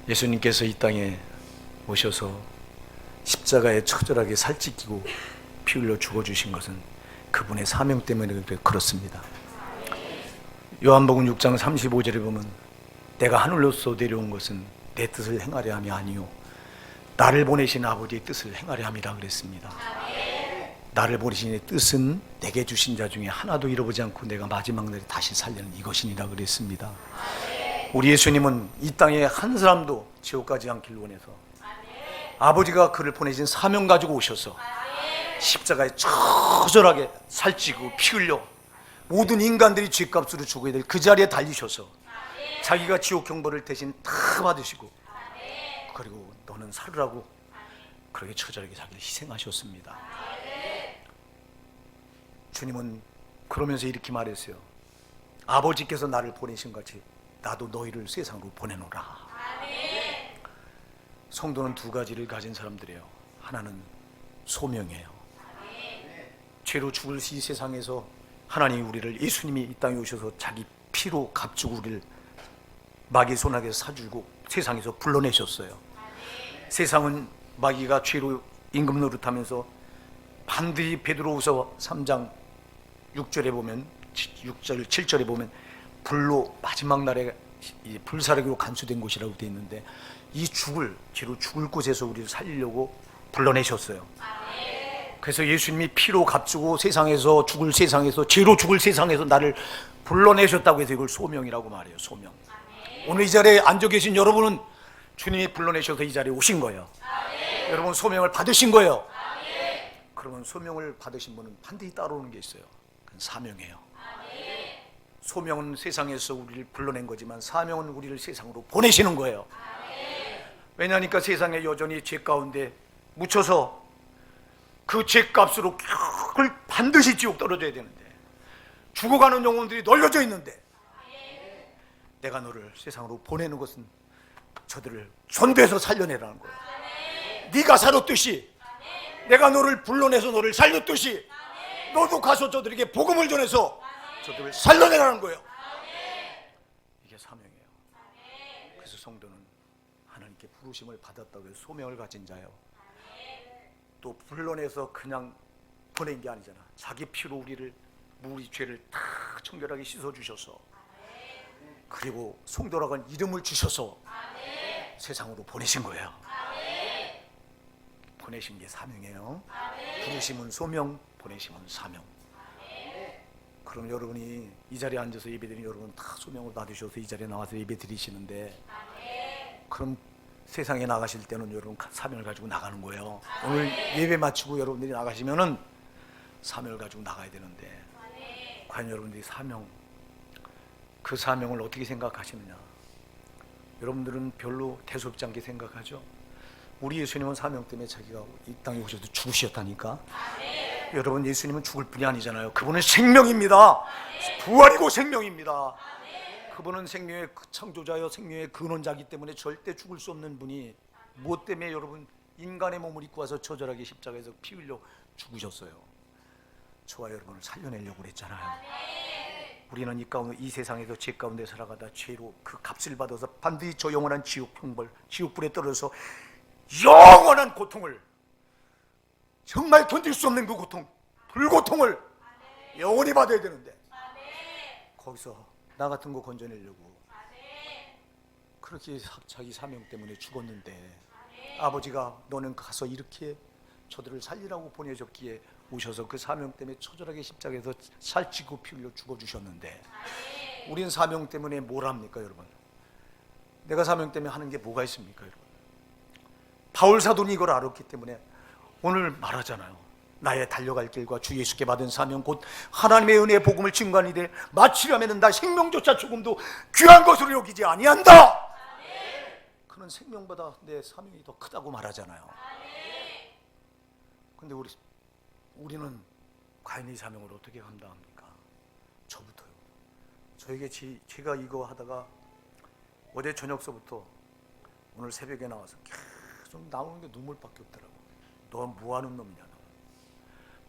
예수님께서 이 땅에 오셔서 십자가에 처절하게 살찌키고 피 흘려 죽어주신 것은 그분의 사명 때문에 그렇습니다. 요한복음 6장 35절에 보면 내가 하늘로서 내려온 것은 내 뜻을 행하려 함이 아니요 나를 보내신 아버지의 뜻을 행하려 함이라 그랬습니다. 나를 보내신 이의 뜻은 내게 주신 자 중에 하나도 잃어보지 않고 내가 마지막 날에 다시 살리는 이것이니라 그랬습니다. 우리 예수님은 이 땅에 한 사람도 지옥 가지 않기를 원해서 아버지가 그를 보내신 사명 가지고 오셔서 십자가에 처절하게 살찌고 피 흘려 모든 인간들이 죗값으로 죽어야 될 그 자리에 달리셔서 자기가 지옥 경보를 대신 다 받으시고 그리고 너는 살으라고 그렇게 처절하게 자기를 희생하셨습니다. 주님은 그러면서 이렇게 말했어요. 아버지께서 나를 보내신 같이 나도 너희를 세상으로 보내노라. 성도는 두 가지를 가진 사람들이에요. 하나는 소명이에요. 죄로 죽을 이 세상에서 하나님이 우리를, 예수님이 이 땅에 오셔서 자기 피로 값주고 우리를 마귀의 손아귀에서 사주고 세상에서 불러내셨어요. 세상은 마귀가 죄로 임금 노릇하면서 반드시 베드로후서 3장 6절에 보면 6절 7절에 보면 불로 마지막 날에 불사르기로 간수된 곳이라고 되어 있는데 이 죄로 죽을 곳에서 우리를 살리려고 불러내셨어요. 그래서 예수님이 피로 값주고 세상에서 죽을 세상에서 죄로 죽을 세상에서 나를 불러내셨다고 해서 이걸 소명이라고 말해요. 소명. 오늘 이 자리에 앉아 계신 여러분은 주님이 불러내셔서 이 자리에 오신 거예요. 여러분 소명을 받으신 거예요. 그러면 소명을 받으신 분은 반드시 따라오는 게 있어요. 그건 사명이에요. 소명은 세상에서 우리를 불러낸 거지만 사명은 우리를 세상으로 보내시는 거예요. 왜냐하니까 세상에 여전히 죄 가운데 묻혀서 그 죄값으로 그걸 반드시 지옥 떨어져야 되는데 죽어가는 영혼들이 널려져 있는데 내가 너를 세상으로 보내는 것은 저들을 전도해서 살려내라는 거예요. 네가 살았듯이 내가 너를 불러내서 너를 살렸듯이 너도 가서 저들에게 복음을 전해서 저들을 살려내라는 거예요. 이게 사명이에요. 그래서 성도는 하나님께 부르심을 받았다고 해서 소명을 가진 자예요. 또 불러내서 그냥 보낸 게 아니잖아. 자기 피로 우리 죄를 다 청결하게 씻어주셔서 그리고 성도라고 하는 이름을 주셔서 세상으로 보내신 거예요. 보내신 게 사명이에요. 부르심은 소명, 보내심은 사명. 그럼 여러분이 이 자리에 앉아서 예배드리는 여러분 다 소명을 받으셔서 이 자리에 나와서 예배 드리시는데 그럼 세상에 나가실 때는 여러분 사명을 가지고 나가는 거예요. 오늘 예배 마치고 여러분들이 나가시면은 사명을 가지고 나가야 되는데 과연 여러분들이 그 사명을 어떻게 생각하시느냐? 여러분들은 별로 대수롭지 않게 생각하죠? 우리 예수님은 사명 때문에 자기가 이 땅에 오셔서 죽으셨다니까. 여러분 예수님은 죽을 뿐이 아니잖아요. 그분은 생명입니다. 부활이고 생명입니다. 그분은 생명의 창조자여 생명의 근원자이기 때문에 절대 죽을 수 없는 분이 무엇 때문에 여러분 인간의 몸을 입고 와서 처절하게 십자가에서 피 흘려 죽으셨어요. 저와 여러분을 살려내려고 그랬잖아요. 우리는 이 세상에서 죄 가운데 살아가다 죄로 그 값을 받아서 반드시 저 영원한 지옥불에 떨어져서 영원한 고통을, 정말 견딜 수 없는 그 고통, 불고통을 영원히 받아야 되는데 거기서 나 같은 거 건져내려고 그렇게 자기 사명 때문에 죽었는데 아버지가 너는 가서 이렇게 저들을 살리라고 보내셨기에 오셔서 그 사명 때문에 처절하게 십자가에서 살찌고 피 흘려 죽어주셨는데 우린 사명 때문에 뭘 합니까 여러분? 내가 사명 때문에 하는 게 뭐가 있습니까 여러분? 바울 사도는 이걸 알았기 때문에 오늘 말하잖아요. 나의 달려갈 길과 주 예수께 받은 사명 곧 하나님의 은혜의 복음을 증거하니되 마치려면 나 생명조차 조금도 귀한 것으로 여기지 아니한다. 그는 생명보다 내 사명이 더 크다고 말하잖아요. 근데 우리는 과연 이 사명을 어떻게 감당합니까? 저부터요. 저에게 제가 이거 하다가 어제 저녁서부터 오늘 새벽에 나와서 계속 나오는 게 눈물밖에 없더라고. 너 뭐하는 놈이냐?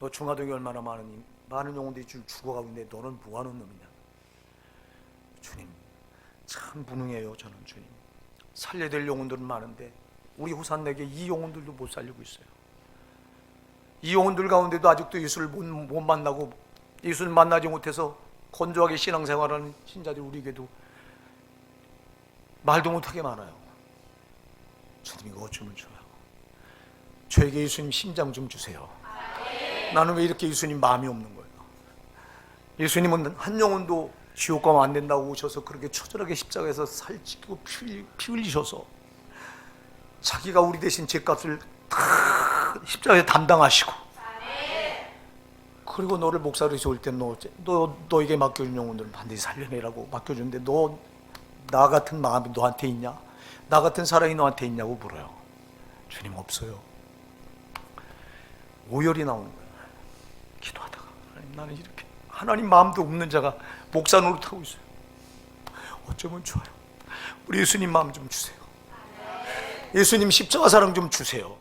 너 중화동에 얼마나 많은 영혼들이 지금 죽어가고 있는데 너는 뭐하는 놈이냐? 주님 참 무능해요. 저는 주님 살려야 될 영혼들은 많은데 우리 호산에게 이 영혼들도 못 살리고 있어요. 이 영혼들 가운데도 아직도 예수를 못 만나고 예수를 만나지 못해서 건조하게 신앙생활하는 신자들이 우리에게도 말도 못하게 많아요. 주님, 이거 어쩌면 좋아요. 저에게 예수님 심장 좀 주세요. 나는 왜 이렇게 예수님 마음이 없는 거예요? 예수님은 한 영혼도 지옥 가면 안 된다고 오셔서 그렇게 처절하게 십자가에서 살찌고 피 흘리셔서 자기가 우리 대신 죄값을 다 십자가에 담당하시고, 그리고 너를 목사로 세울 때 너에게 맡겨준 영혼들은 반드시 살려내라고 맡겨주는데 나 같은 마음이 너한테 있냐? 나 같은 사랑이 너한테 있냐고 물어요. 주님, 없어요. 오열이 나오는 거예요. 기도하다가 하나님, 나는 이렇게 하나님 마음도 없는 자가 목사 노릇하고 있어요. 어쩌면 좋아요. 우리 예수님 마음 좀 주세요. 예수님 십자가 사랑 좀 주세요.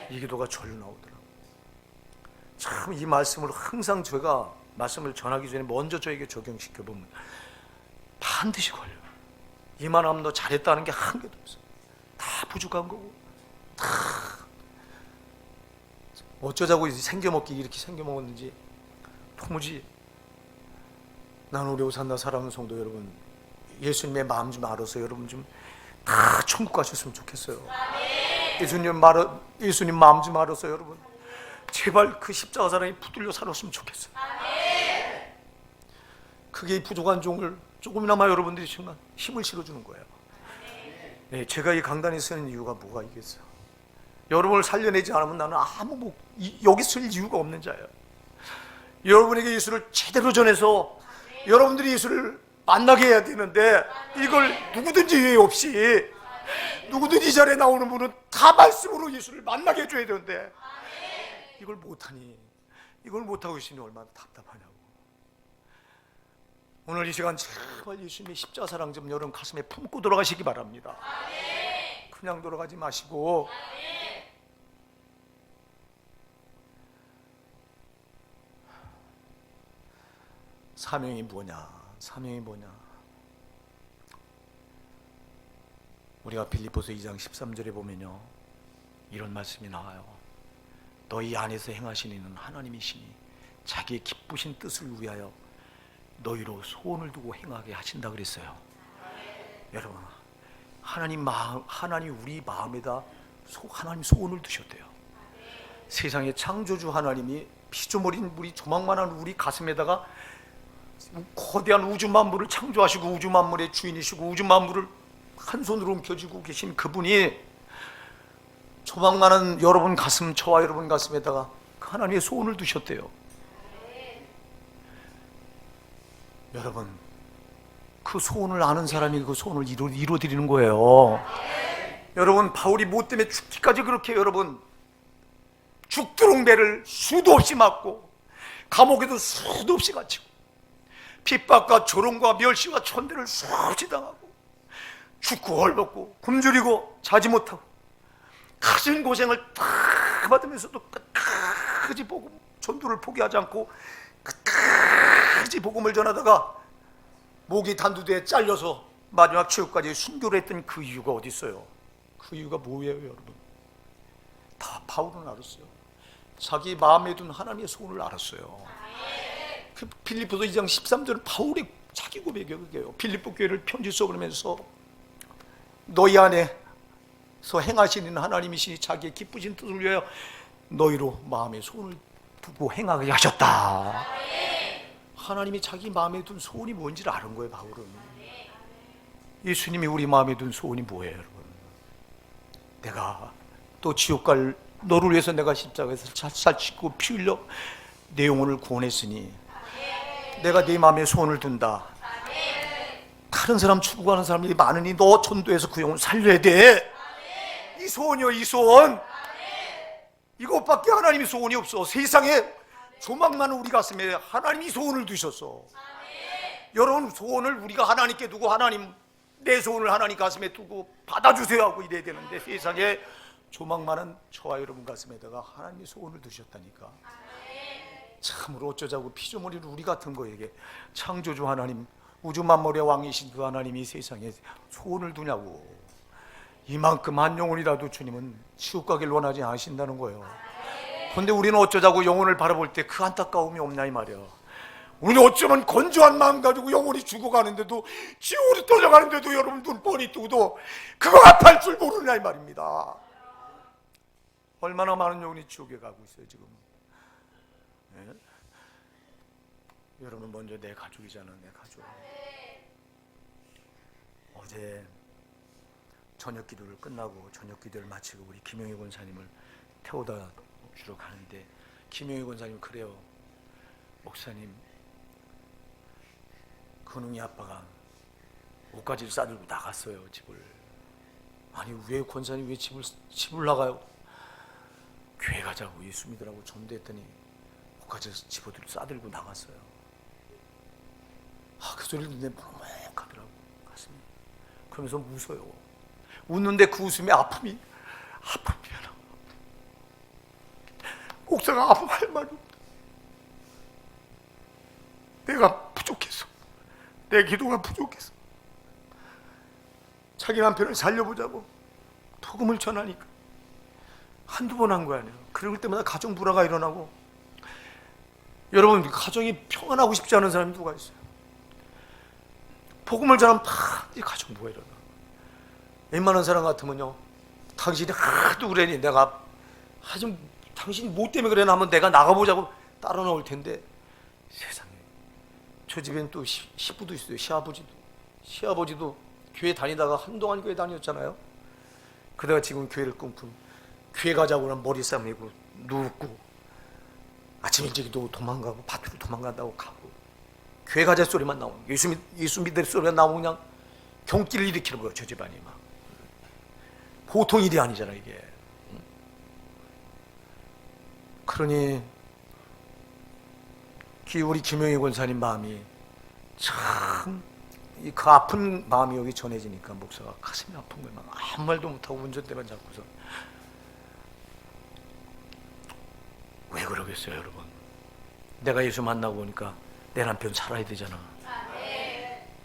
이 기도가 절로 나오더라고요. 참 이 말씀을 항상 제가 말씀을 전하기 전에 먼저 저에게 적용시켜보면 반드시 걸려요. 이만하면 너 잘했다는 게 한 개도 없어요. 다 부족한 거고, 다 어쩌자고 생겨먹기 이렇게 생겨먹었는지 도무지. 나는 우리 오산나 사랑하는 성도 여러분, 예수님의 마음 좀 알아서 여러분 좀 다 천국 가셨으면 좋겠어요. 예수님 마음 좀 알아서 여러분 제발 그 십자가 사랑이 붙들려 살았으면 좋겠어요. 그게 이 부족한 종을 조금이나마 여러분들이 정말 힘을 실어주는 거예요. 네, 제가 이 강단에 서는 이유가 뭐가 있겠어요? 여러분을 살려내지 않으면 나는 여기 쓸 이유가 없는 자예요. 여러분에게 예수를 제대로 전해서 여러분들이 예수를 만나게 해야 되는데, 이걸 누구든지 예외 없이 누구든지 이 자리에 나오는 분은 다 말씀으로 예수를 만나게 해줘야 되는데 이걸 못하니, 이걸 못하고 있으니 얼마나 답답하냐고. 오늘 이 시간 제발 예수님의 십자가 사랑 좀 여러분 가슴에 품고 돌아가시기 바랍니다. 그냥 돌아가지 마시고 사명이 뭐냐? 사명이 뭐냐? 우리가 빌립보서 2장 13절에 보면요, 이런 말씀이 나와요. 너희 안에서 행하시는 이는 하나님이시니 자기의 기쁘신 뜻을 위하여 너희로 소원을 두고 행하게 하신다 그랬어요. 여러분, 하나님 우리 마음에다 하나님 소원을 두셨대요. 세상의 창조주 하나님이 피조물인 우리 조망만한 우리 가슴에다가 거대한 우주 만물을 창조하시고 우주 만물의 주인이시고 우주 만물을 한 손으로 움켜쥐고 계신 그분이 조망만한 여러분 가슴, 저와 여러분 가슴에다가 그 하나님의 소원을 두셨대요. 여러분, 그 소원을 아는 사람이 그 소원을 이루어드리는 거예요. 여러분, 바울이 뭐 때문에 죽기까지 그렇게 여러분 죽도록 매를 수도 없이 맞고 감옥에도 수도 없이 갇히고 핍박과 조롱과 멸시와 천대를 수없이 당하고 죽고 헐벗고 굶주리고 자지 못하고 가진 고생을 다 받으면서도 끝까지 복음 전도를 포기하지 않고 끝까지 복음을 전하다가 목이 단두대에 잘려서 마지막 최후까지 순교를 했던 그 이유가 어디 있어요? 그 이유가 뭐예요, 여러분? 다 바울은 알았어요. 자기 마음에 둔 하나님의 소원을 알았어요. 빌립보서 2장 13절은 바울의 자기 고백이에요. 그게요. 빌립보 교회를 편지 써보면서 너희 안에서 행하시는 하나님이시니 자기의 기쁘신 뜻을 위하여 너희로 마음의 소원을 두고 행하게 하셨다. 하나님이 자기 마음에 둔 소원이 뭔지를 아는 거예요. 바울은. 예수님이 우리 마음에 둔 소원이 뭐예요, 여러분? 내가 또 지옥 갈 너를 위해서 내가 십자가에서 살찌고 피 흘려 내 영혼을 구원했으니 내가 네 마음에 소원을 둔다. 다른 사람 추구하는 사람들이 많으니 너 전도해서 그 영혼 살려야 돼. 이 소원이요, 이 소원. 이것밖에 하나님이 소원이 없어. 세상에 조망 많은 우리 가슴에 하나님이 소원을 두셨어. 여러분, 소원을 우리가 하나님께 두고 하나님 내 소원을 하나님 가슴에 두고 받아주세요 하고 이래야 되는데 세상에 조망 많은 저와 여러분 가슴에다가 하나님이 소원을 두셨다니까. 참으로 어쩌자고 피조물인 우리 같은 거에게 창조주 하나님, 우주 만물의 왕이신 그 하나님이 세상에 소원을 두냐고. 이만큼 한 영혼이라도 주님은 지옥 가길 원하지 않으신다는 거예요. 그런데 우리는 어쩌자고 영혼을 바라볼 때 그 안타까움이 없냐 이 말이야. 우리는 어쩌면 건조한 마음 가지고 영혼이 죽어가는데도, 지옥으로 떨어가는데도 여러분 눈 뻔히 뜨고도 그거 아파할 줄 모르냐 이 말입니다. 얼마나 많은 영혼이 지옥에 가고 있어요 지금. 네? 여러분 먼저 내 가족이잖아. 내 가족. 어제 저녁 기도를 끝나고 저녁 기도를 마치고 우리 김영희 권사님을 태워다 주러 가는데, 김영희 권사님 그래요. 목사님, 근웅이 아빠가 옷가지를 싸들고 나갔어요 집을. 아니 왜 권사님 왜 집을 나가요? 교회 가자고 예수 믿으라고 전도했더니 옷가지를 집어들고 싸들고 나갔어요. 그 소리를 듣는데 먹먹하더라고 가슴이. 그러면서 웃어요. 웃는데 그 웃음에 아픔이 나요. 목사가 아무 할 말이 없다. 내가 부족해서, 내 기도가 부족해서 자기 남편을 살려보자고 복음을 전하니까 한두 번 한 거 아니에요. 그럴 때마다 가정 불화가 일어나고. 여러분, 가정이 평안하고 싶지 않은 사람이 누가 있어요? 복음을 전하면 다 가정 불화가 일어나. 웬만한 사람 같으면요, 당신이 하도 그러니 내가 하좀 당신이 뭐 때문에 그래 하면 내가 나가보자고 따라 나올 텐데, 세상에 저 집엔 또 시부도 있어요. 시아버지도 교회 다니다가 한동안 교회 다녔잖아요. 그러다가 지금 교회를 끊고 교회 가자고 하면 머리 싸매고 눕고 아침 일찍도 도망가고 밭으로 도망간다고 가고, 교회 가자 소리만 나오고 예수 믿을 소리가 나오고 그냥 경기를 일으키는 거예요. 저 집안이 막. 보통 일이 아니잖아 이게. 그러니 우리 김영희 권사님 마음이 참, 그 아픈 마음이 여기 전해지니까 목사가 가슴이 아픈 거예요. 막 아무 말도 못하고 운전대만 잡고서. 왜 그러겠어요 여러분? 내가 예수 만나고 보니까 내 남편 살아야 되잖아.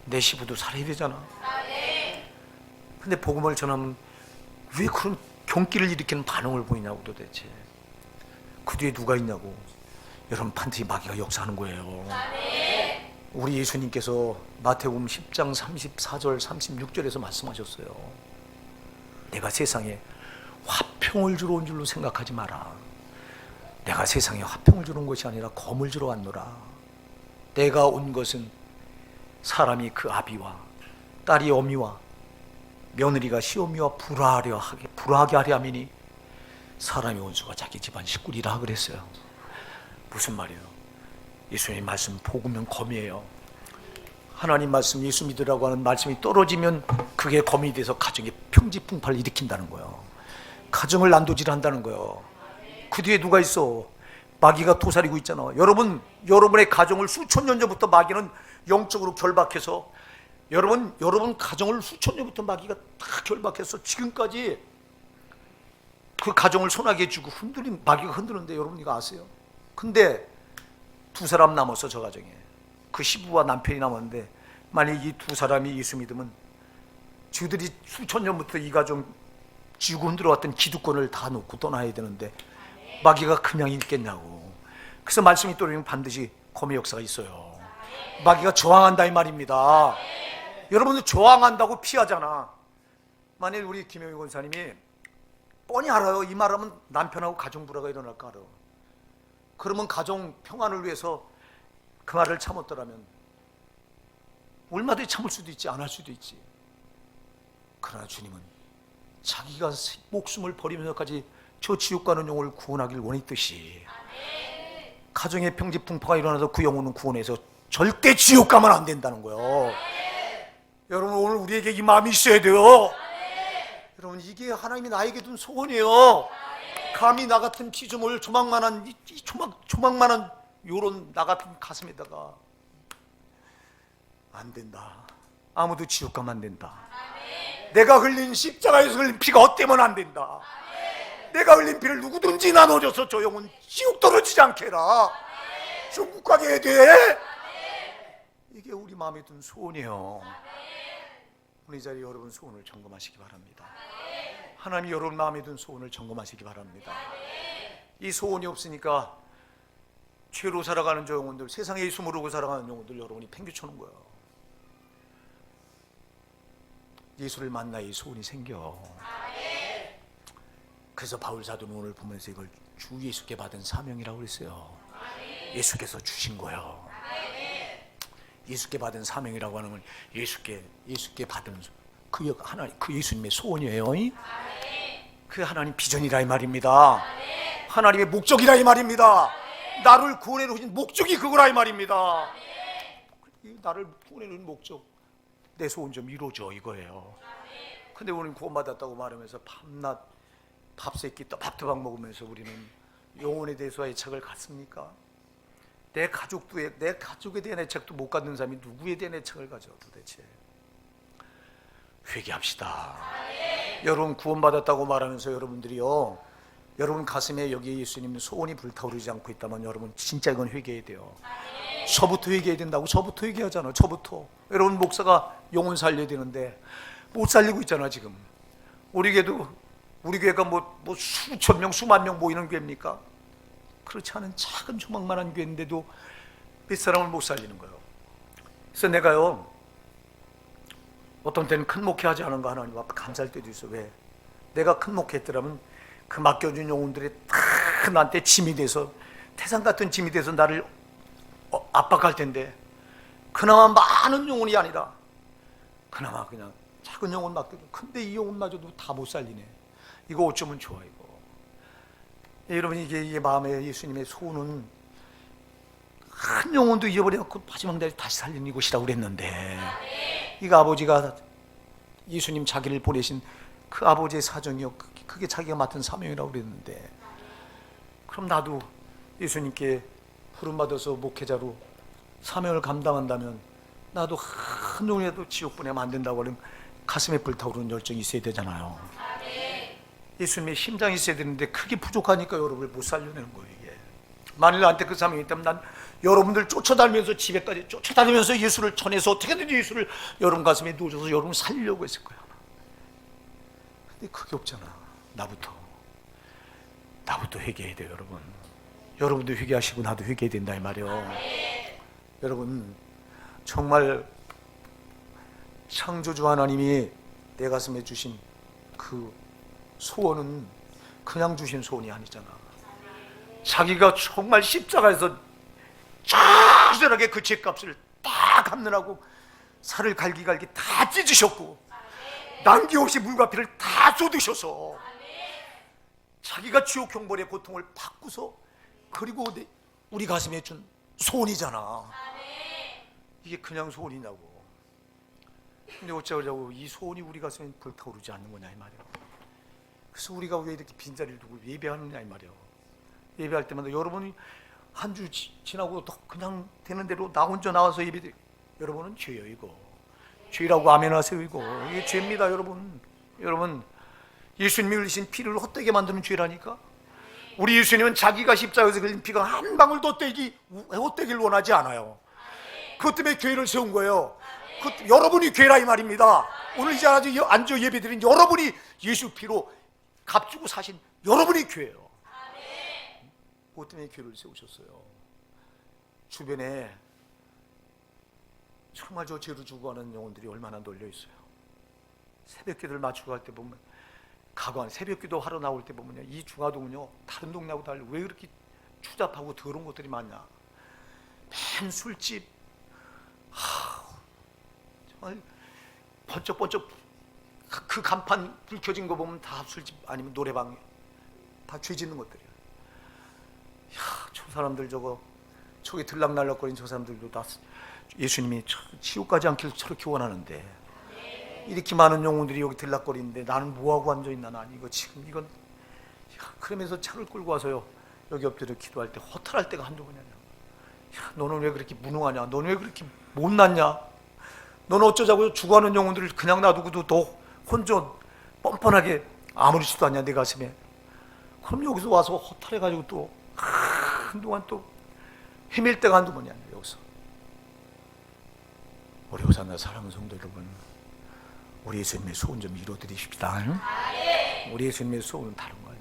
내 시부도 살아야 되잖아. 근데 복음을 전하면 왜 그런 경기를 일으키는 반응을 보이냐고 도대체. 그 뒤에 누가 있냐고. 여러분, 반드시 마귀가 역사하는 거예요. 우리 예수님께서 마태복음 10장 34절 36절에서 말씀하셨어요. 내가 세상에 화평을 주러 온 줄로 생각하지 마라. 내가 세상에 화평을 주러 온 것이 아니라 검을 주러 왔노라. 내가 온 것은 사람이 그 아비와 딸이 어미와 며느리가 시어미와 불화하게 하려 함이니 사람의 원수가 자기 집안 식구리라 그랬어요. 무슨 말이에요? 예수님 말씀 복으면 검이에요. 하나님 말씀 예수 믿으라고 하는 말씀이 떨어지면 그게 검이 돼서 가정에 평지풍파를 일으킨다는 거예요. 가정을 난도질한다는 거예요. 그 뒤에 누가 있어? 마귀가 도사리고 있잖아. 여러분의 가정을 수천 년 전부터 마귀는 영적으로 결박해서, 여러분 가정을 수천 년부터 마귀가 다 결박해서 지금까지 그 가정을 손아귀에 쥐고 마귀가 흔드는데 여러분 이거 아세요? 근데 두 사람 남았어. 저 가정에 그 시부와 남편이 남았는데, 만약 이 두 사람이 예수 믿으면 저들이 수천 년부터 이 가정 쥐고 흔들어왔던 기득권을 다 놓고 떠나야 되는데 마귀가 그냥 있겠냐고. 그래서 말씀이 떨어지면 반드시 검의 역사가 있어요. 마귀가 저항한다 이 말입니다. 여러분들 저항한다고 피하잖아. 만일 우리 김영희 권사님이 뻔히 알아요. 이 말하면 남편하고 가정 불화가 일어날 거 알아. 그러면 가정 평안을 위해서 그 말을 참았더라면 얼마든지 참을 수도 있지, 안 할 수도 있지. 그러나 주님은 자기가 목숨을 버리면서까지 저 지옥 가는 영혼을 구원하길 원했듯이, 가정의 평지풍파가 일어나서 그 영혼은 구원해서 절대 지옥 가면 안 된다는 거예요. 여러분, 오늘 우리에게 이 마음이 있어야 돼요. 여러분, 이게 하나님이 나에게 둔 소원이에요. 감히 나 같은 피조물, 조망만한 요런 나 같은 가슴에다가 안 된다. 아무도 지옥 가면 안 된다. 내가 흘린 십자가에서 흘린 피가 헛되면 안 된다. 내가 흘린 피를 누구든지 나눠줘서 저 영혼 지옥 떨어지지 않게 해라. 천국 가게 해야 돼. 이게 우리 마음에 든 소원이에요. 오늘 이 자리에 여러분 소원을 점검하시기 바랍니다. 하나님이 여러분 마음에 든 소원을 점검하시기 바랍니다. 이 소원이 없으니까 죄로 살아가는 저 영혼들, 세상에 예수 모르고 살아가는 영혼들 여러분이 팽개쳐놓은 거예요. 예수를 만나야 이 소원이 생겨. 그래서 바울 사도는 오늘 보면서 이걸 주 예수께 받은 사명이라고 그랬어요. 예수께서 주신 거예요. 예수께 받은 사명이라고 하는 건 예수께 받은 그 하나님, 그 예수님의 소원이에요. 그 하나님 비전이라 이 말입니다. 하나님의 목적이라 이 말입니다. 나를 구원해 놓으신 목적이 그거라 이 말입니다. 나를 구원해 놓은 목적, 내 소원 좀 이루어줘 이거예요. 근데 우리는 구원받았다고 말하면서 밤낮 밥새끼 밥토박 먹으면서 우리는 영혼에 대해서 애착을 갖습니까? 내 가족에 대한 애착도 못 갖는 사람이 누구에 대한 애착을 가져 도대체? 회개합시다. 여러분 구원받았다고 말하면서 여러분들이요, 여러분 가슴에 여기 예수님 소원이 불타오르지 않고 있다면 여러분 진짜 이건 회개해야 돼요. 저부터 회개해야 된다고. 저부터 회개하잖아. 저부터. 여러분 목사가 영혼 살려야 되는데 못 살리고 있잖아 지금. 우리 교회가 뭐 수천 명 수만 명 모이는 교회입니까? 그렇지 않은 작은 조망만한 교회인데도 몇 사람을 못 살리는 거예요. 그래서 내가요, 어떤 때는 큰 목회하지 않은 거 하나님 앞에 감사할 때도 있어. 왜? 내가 큰 목회했더라면 그 맡겨준 영혼들이 다 나한테 짐이 돼서, 태산 같은 짐이 돼서 나를 압박할 텐데, 그나마 많은 영혼이 아니라 그나마 그냥 작은 영혼 맡겨도, 근데 이 영혼마저도 다 못 살리네. 이거 어쩌면 좋아 이거. 여러분 이게 마음에 예수님의 소원은 한 영혼도 잊어버려갖고 마지막 날에 다시 살리는 이곳이라고 그랬는데, 이거 아버지가 예수님 자기를 보내신 그 아버지의 사정이요, 그게 자기가 맡은 사명이라고 그랬는데, 그럼 나도 예수님께 부름받아서 목회자로 사명을 감당한다면 나도 한 영혼이라도 지옥 보내면 안 된다고 하는 가슴에 불타오르는 열정이 있어야 되잖아요. 예수님의 심장이 있어야 되는데 그게 부족하니까 여러분을 못 살려내는 거예요. 이게 만일 나한테 그 사명이 있다면 난 여러분들 쫓아다니면서 집에까지 쫓아다니면서 예수를 전해서 어떻게든지 예수를 여러분 가슴에 놓아줘서 여러분 살리려고 했을 거야. 근데 그게 없잖아. 나부터 회개해야 돼요. 여러분도 회개하시고 나도 회개해야 된다 이 말이에요. 여러분 정말 창조주 하나님이 내 가슴에 주신 그 소원은 그냥 주신 소원이 아니잖아. 자기가 정말 십자가에서 자잘하게 그 죄값을 다 갚느라고 살을 갈기갈기 다 찢으셨고 남김없이 물과 피를 다 쏟으셔서 자기가 지옥 형벌의 고통을 받고서, 그리고 우리 가슴에 준 소원이잖아. 이게 그냥 소원이냐고. 근데 어쩌자고 이 소원이 우리 가슴에 불타오르지 않는 거냐 이 말이야. 그래서 우리가 왜 이렇게 빈자리를 두고 예배하느냐 이 말이에요. 예배할 때마다 여러분이 한 주 지나고 또 그냥 되는 대로 나 혼자 나와서 예배드. 여러분은 죄예요 이거. 죄라고 아멘하세요 이거. 이게 죄입니다 여러분. 예수님이 흘리신 피를 헛되게 만드는 죄라니까. 우리 예수님은 자기가 십자가에서 흘린 피가 한 방울도 헛되기를 원하지 않아요. 그것 때문에 교회를 세운 거예요. 여러분이 교회라 이 말입니다. 오늘 이제 앉아 예배드린 여러분이 예수 피로 값주고 사신 여러분이 교회예요. 그것 때문에 교회를 세우셨어요. 주변에 정말 저 죄로 죽어가는 영혼들이 얼마나 널려있어요. 새벽기도를 맞추고 갈 때 보면, 새벽기도 하러 나올 때 보면요, 이 중화동은요 다른 동네하고 달리 왜 그렇게 추잡하고 더러운 것들이 많냐. 맨 술집, 정말 번쩍번쩍 그 간판 불 켜진 거 보면 다 술집 아니면 노래방, 다 죄 짓는 것들이야. 저 사람들 저기 들락날락거리는 저 사람들도 다 예수님이 지옥 가지 않기를 저렇게 원하는데, 이렇게 많은 영혼들이 여기 들락거리는데 나는 뭐하고 앉아있나. 난 이건 그러면서 차를 끌고 와서요 여기 엎드려 기도할 때 허탈할 때가 한두 번이 아니야. 너는 왜 그렇게 무능하냐. 너는 왜 그렇게 못났냐. 너는 어쩌자고 죽어가는 영혼들을 그냥 놔두고도 너 혼자 뻔뻔하게 아무렇지도 않냐 내 가슴에. 그럼 여기서 와서 허탈해가지고 또 한동안 또 헤맬 때가 한두 번이 아니야. 여기서 우리 호산나 사랑하는 성도 여러분, 우리 예수님의 소원 좀 이루어드리십시다. 우리 예수님의 소원은 다른 거예요.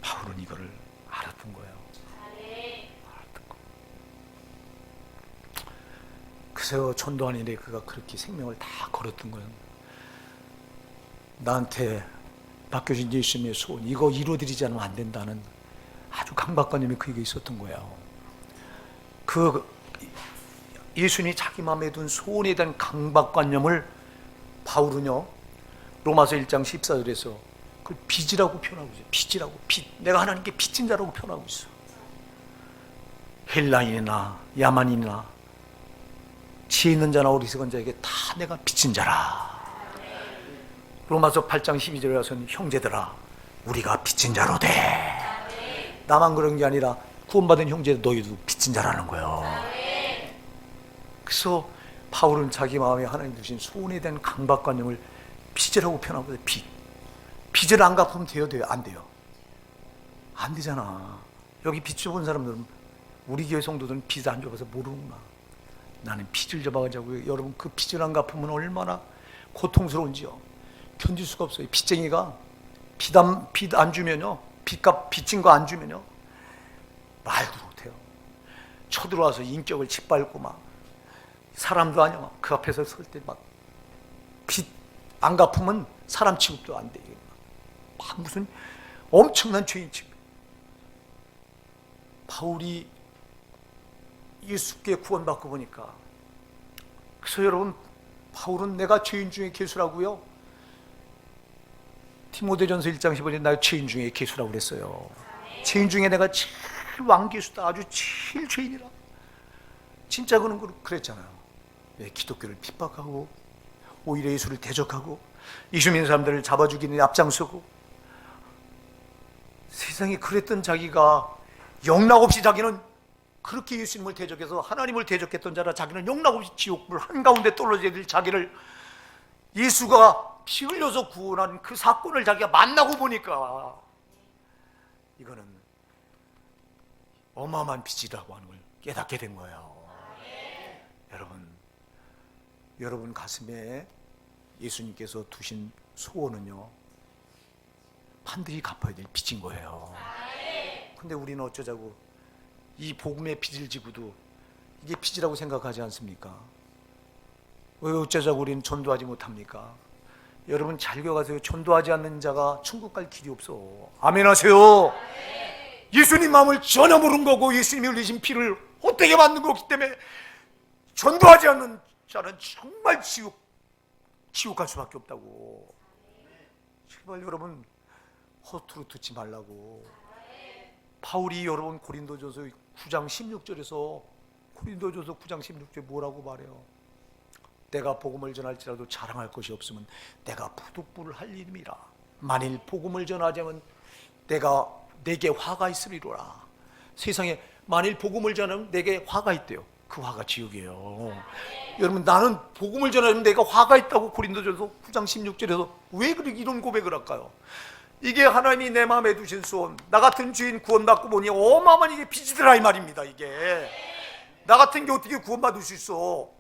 바울은 이거를 알았던 거예요. 알았던 거. 그래서 전도한 일에 그가 그렇게 생명을 다 걸었던 거예요. 나한테 맡겨진 예수님의 소원, 이거 이루어드리지 않으면 안 된다는 아주 강박관념이 그에게 있었던 거예요. 그 예수님이 자기 마음에 둔 소원에 대한 강박관념을 바울은요, 로마서 1장 14절에서 그걸 빚이라고 표현하고 있어요. 빚이라고, 빚. 내가 하나님께 빚진 자라고 표현하고 있어. 헬라인이나 야만인이나 지혜 있는 자나 어리석은 자에게 다 내가 빚진 자라. 로마서 8장 12절에 와서는 형제들아, 우리가 빚진 자로 돼. 나만 그런 게 아니라 구원받은 형제 너희도 빚진 자라는 거예요. 그래서 바울은 자기 마음에 하나님 주신 소원에 대한 강박관념을 빚이라고 표현하고 있어요. 빚. 빚을 안 갚으면 돼요? 안 돼요? 안 되잖아. 여기 빚 져본 사람들은, 우리 교회 성도들은 빚 안 져봐서 모르는구나. 나는 빚을 져봐가지고, 여러분 그 빚을 안 갚으면 얼마나 고통스러운지요. 견딜 수가 없어요. 빚쟁이가 빚 안 주면요, 빚진 거 안 주면요, 말도 못해요. 쳐들어와서 인격을 짓밟고 막, 사람도 아니야. 그 앞에서 설 때 막 빚 안 갚으면 사람 취급도 안 돼. 막 무슨 엄청난 죄인 취급. 바울이 예수께 구원받고 보니까, 그래서 여러분, 바울은 내가 죄인 중에 괴수라고요. 디모데전서 1장 15절에 나 죄인 중에 괴수라고 그랬어요. 죄인 중에 내가 제일 왕괴수다. 아주 제일 죄인이라. 진짜 그는 그랬잖아요. 왜 기독교를 핍박하고 오히려 예수를 대적하고 예수 믿는 사람들을 잡아 죽이는 앞장서고, 세상에 그랬던 자기가 영락없이, 자기는 그렇게 예수님을 대적해서 하나님을 대적했던 자라, 자기는 영락없이 지옥불 한가운데 떨어져야 될 자기를 예수가 피 흘려서 구원한 그 사건을 자기가 만나고 보니까 이거는 어마어마한 빚이라고 하는 걸 깨닫게 된 거예요. 여러분 가슴에 예수님께서 두신 소원은요, 반드시 갚아야 될 빚인 거예요. 근데 우리는 어쩌자고 이 복음의 빚을 지고도 이게 빚이라고 생각하지 않습니까? 왜 어쩌자고 우리는 전도하지 못합니까? 여러분 잘 기억하세요. 전도하지 않는 자가 천국 갈 길이 없어. 아멘 하세요. 예수님 마음을 전혀 모르는 거고, 예수님이 흘리신 피를 헛되게 만든 거기 때문에 전도하지 않는 자는 정말 지옥 갈 수밖에 없다고. 제발 여러분 허투루 듣지 말라고. 바울이 여러분 고린도전서 9장 16절에서 고린도전서 9장 16절에 뭐라고 말해요? 내가 복음을 전할지라도 자랑할 것이 없으면 내가 부득불을 할 일임이라. 만일 복음을 전하자면 내게 화가 있으리로라. 세상에 만일 복음을 전하면 내게 화가 있대요. 그 화가 지옥이에요. 여러분, 나는 복음을 전하면 내가 화가 있다고 고린도전서 9장 16절에서 왜 이런 고백을 할까요? 이게 하나님이 내 마음에 두신 소원, 나 같은 죄인 구원받고 보니 어마어마한 이게 빚이더라 이 말입니다. 이게 나 같은 게 어떻게 구원받을 수 있어?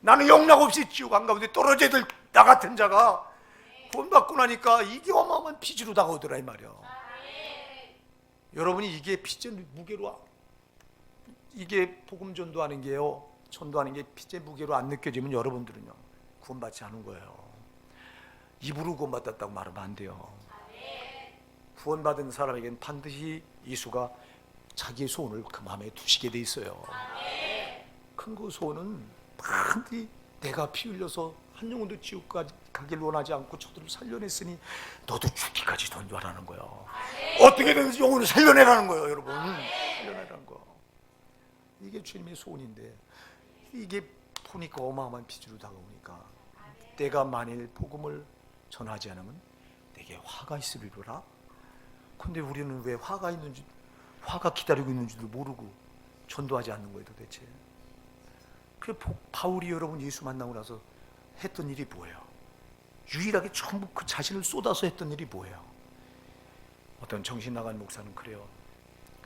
나는 영락없이 지옥 한가운데 떨어져야 될 나 같은 자가 구원받고 나니까 이게 어마어마한 빚으로 다가오더라 이 말이야. 여러분이 이게 빚의 무게로, 이게 복음 전도하는 게요, 전도하는 게 빚의 무게로 안 느껴지면 여러분들은요 구원받지 않은 거예요. 입으로 구원받았다고 말하면 안 돼요. 구원받은 사람에게는 반드시 예수가 자기의 소원을 그 마음에 두시게 돼 있어요. 큰 그 소원은 반드시 내가 피 흘려서 한 영혼도 지옥 가길 원하지 않고 저들을 살려냈으니 너도 죽기까지 전도하라는 거예요. 어떻게든 영혼을 살려내라는 거예요. 여러분, 살려내라는 거. 이게 주님의 소원인데, 이게 보니까 어마어마한 빚으로 다가오니까, 내가 만일 복음을 전하지 않으면 내게 화가 있으리로라. 근데 우리는 왜 화가 기다리고 있는지도 모르고 전도하지 않는 거예요 도대체. 그 바울이 여러분 예수 만나고 나서 했던 일이 뭐예요? 유일하게 전부 그 자신을 쏟아서 했던 일이 뭐예요? 어떤 정신 나간 목사는 그래요.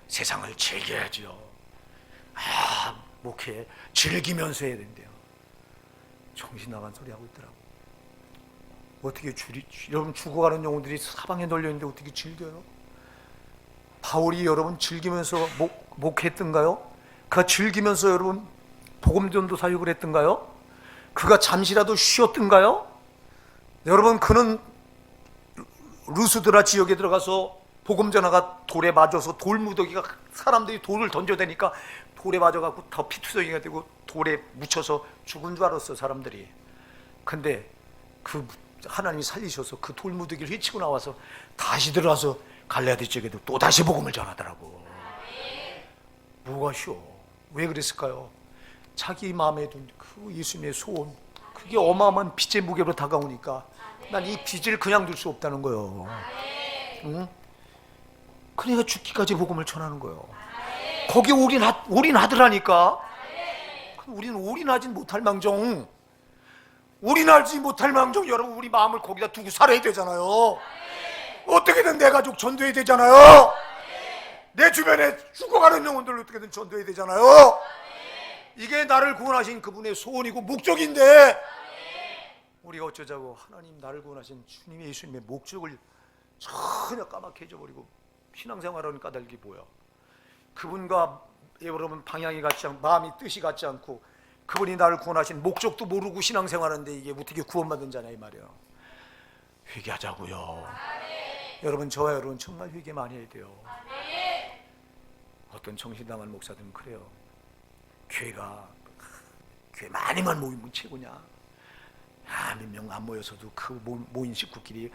세상을 즐겨야죠. 목회 즐기면서 해야 된대요. 정신 나간 소리 하고 있더라고. 어떻게 여러분 죽어가는 영혼들이 사방에 널려있는데 어떻게 즐겨요? 바울이 여러분 즐기면서 목했던가요? 그가 즐기면서 여러분 복음전도 사역을 했던가요? 그가 잠시라도 쉬었던가요? 여러분 그는 루스드라 지역에 들어가서 복음전하가 돌에 맞아서 돌무더기가 사람들이 돌을 던져대니까 돌에 맞아갖고 더 피투성이가 되고 돌에 묻혀서 죽은 줄 알았어 사람들이. 근데 그 하나님이 살리셔서 그 돌무더기를 헤치고 나와서 다시 들어와서 갈라디 쪽에도 또 다시 복음을 전하더라고. 뭐가 쉬워? 왜 그랬을까요? 자기 마음에 둔 그 예수님의 소원, 그게 어마어마한 빚의 무게로 다가오니까 난 이 빚을 그냥 둘 수 없다는 거예요. 응? 그러니까 죽기까지 복음을 전하는 거예요. 거기에 올인하더라니까. 우리는 올인하진 못할 망정, 올인하지 못할 망정, 여러분 우리 마음을 거기다 두고 살아야 되잖아요. 어떻게든 내 가족 전도해야 되잖아요. 내 주변에 죽어가는 영혼들 어떻게든 전도해야 되잖아요. 이게 나를 구원하신 그분의 소원이고 목적인데 우리가 어쩌자고 하나님 나를 구원하신 주님의 예수님의 목적을 전혀 까맣게 잊어버리고 신앙생활하는 까닭이 뭐야? 그분과 여러분 방향이 같지 않고 마음이 뜻이 같지 않고 그분이 나를 구원하신 목적도 모르고 신앙생활하는데 이게 어떻게 구원받은 자냐 이 말이야. 회개하자고요. 여러분 저와 여러분 정말 회개 많이 해야 돼요. 어떤 정신당한 목사들은 그래요. 교회 많이만 모이면 최고냐. 몇 명 안 모여서도 그 모인 식구끼리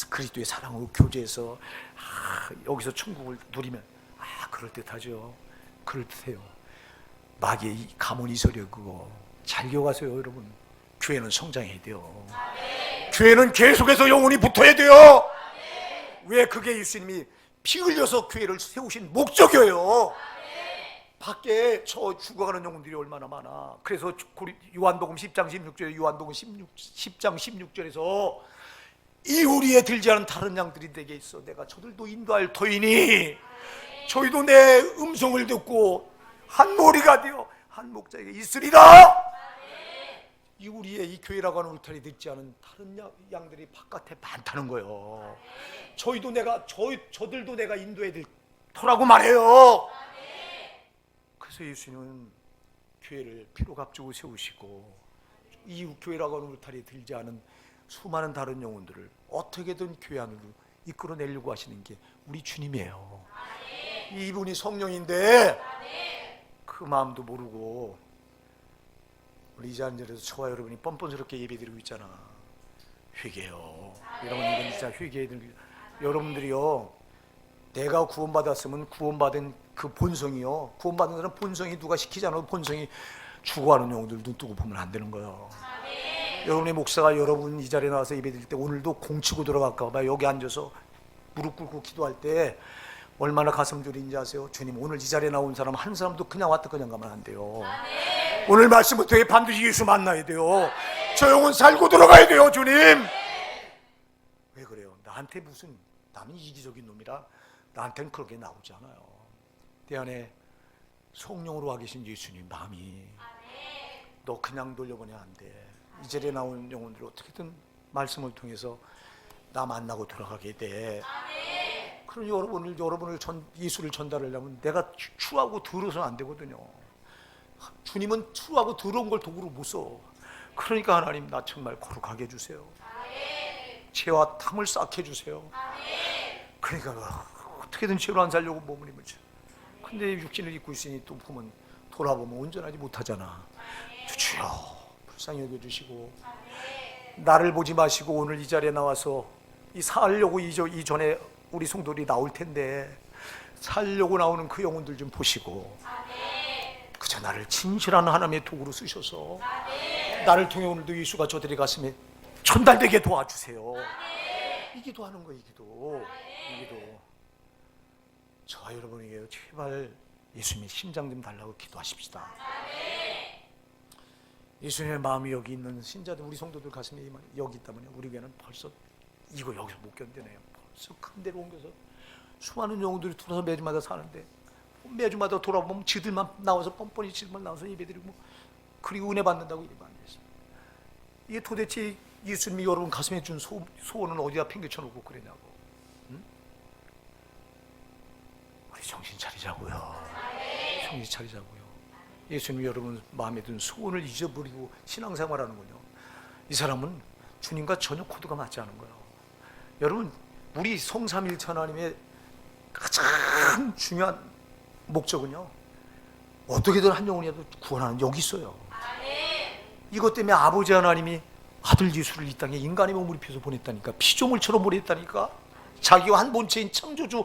그리스도의 사랑으로 교제해서 여기서 천국을 누리면 그럴듯하죠. 그럴듯해요. 마귀의 가문이설이요. 그거 잘 기억하세요 여러분. 교회는 성장해야 돼요. 교회는 계속해서 영혼이 붙어야 돼요. 왜? 그게 예수님이 피 흘려서 교회를 세우신 목적이에요. 밖에 저 죽어가는 영혼들이 얼마나 많아. 그래서 요한복음 10장 16절에 요한복음 10장 16절에서 이 우리에 들지 않은 다른 양들이 내게 있어 내가 저들도 인도할 터이니 저희도 내 음성을 듣고 한 무리가 되어 한 목자에게 있으리라. 이 우리의 이 교회라고 하는 울타리 듣지 않은 다른 양들이 바깥에 많다는 거예요. 저들도 내가 인도해야 될 터라고 말해요. 그래서 예수님은 교회를 피로 값주고 세우시고 이 교회라고 하는 울타리에 들지 않은 수많은 다른 영혼들을 어떻게든 교회 안으로 이끌어내려고 하시는 게 우리 주님이에요. 이분이 성령인데 그 마음도 모르고 우리 이 자리에서 저와 여러분이 뻔뻔스럽게 예배드리고 있잖아. 회개요. 여러분 이건 진짜 회개해야 되는 여러분들이요. 내가 구원받았으면 구원받은 그 본성이요. 구원받은 사람 본성이 누가 시키지 않아도 본성이 죽어가는 영혼들 눈 뜨고 보면 안 되는 거예요. 여러분의 목사가 여러분 이 자리에 나와서 예배드릴 때 오늘도 공치고 들어갈까 봐 여기 앉아서 무릎 꿇고 기도할 때 얼마나 가슴 졸인지 아세요? 주님 오늘 이 자리에 나온 사람 한 사람도 그냥 왔다 그냥 가면 안 돼요. 오늘 말씀부터 반드시 예수 만나야 돼요. 저 영혼 살고 들어가야 돼요. 주님 왜 그래요? 나한테 무슨 나는 이기적인 놈이라 나한테는 그렇게 나오지 않아요. 내 안에 성령으로 와 계신 예수님 마음이 너 그냥 돌려보내면 안 돼. 이 자리에 나온 영혼들 어떻게든 말씀을 통해서 나 만나고 들어가게 돼. 그러니 여러분을 예수를 전달하려면 내가 추하고 더러워서는 안 되거든요. 주님은 추하고 더러운 걸 도구로 못 써. 그러니까 하나님 나 정말 거룩하게 해주세요. 죄와 탐을 쌓게 해주세요. 그러니까 어떻게든 죄로 안 살려고 몸을 힘을 쳐. 근데 육신을 입고 있으니 또 보면 돌아보면 온전하지 못하잖아. 주여 불쌍히 여겨주시고 나를 보지 마시고 오늘 이 자리에 나와서 이 살려고 이전에 우리 성도들이 나올 텐데 살려고 나오는 그 영혼들 좀 보시고 그저 나를 진실한 하나님의 도구로 쓰셔서 나를 통해 오늘도 예수가 저들의 가슴에 전달되게 도와주세요. 이 기도하는 거예요. 이 기도. 저와 여러분에게 제발 예수님의 심장 좀 달라고 기도하십시다. 예수님의 마음이 여기 있는 신자들 우리 성도들 가슴에 여기 있다면 우리 교회는 벌써 이거 여기서 못 견디네요. 벌써 큰 데로 옮겨서 수많은 영혼들이 들어서 매주마다 사는데 매주마다 돌아보면 지들만 나와서 뻔뻔히 지들만 나와서 예배드리고 그리고 은혜 받는다고 이러면 안 됐습니다. 이게 도대체 예수님이 여러분 가슴에 준 소원은 어디다 팽개쳐 놓고 그러냐고. 응? 우리 정신 차리자고요. 정신 차리자고요. 예수님이 여러분 마음에 든 소원을 잊어버리고 신앙생활하는군요. 이 사람은 주님과 전혀 코드가 맞지 않은 거예요. 여러분, 우리 성삼일체 하나님의 가장 중요한 목적은요, 어떻게든 한 영혼이라도 구원하는, 여기 있어요. 이것 때문에 아버지 하나님이 아들 예수를 이 땅에 인간의 몸을 입혀서 보냈다니까. 피조물처럼 보냈다니까. 자기와 한 본체인 창조주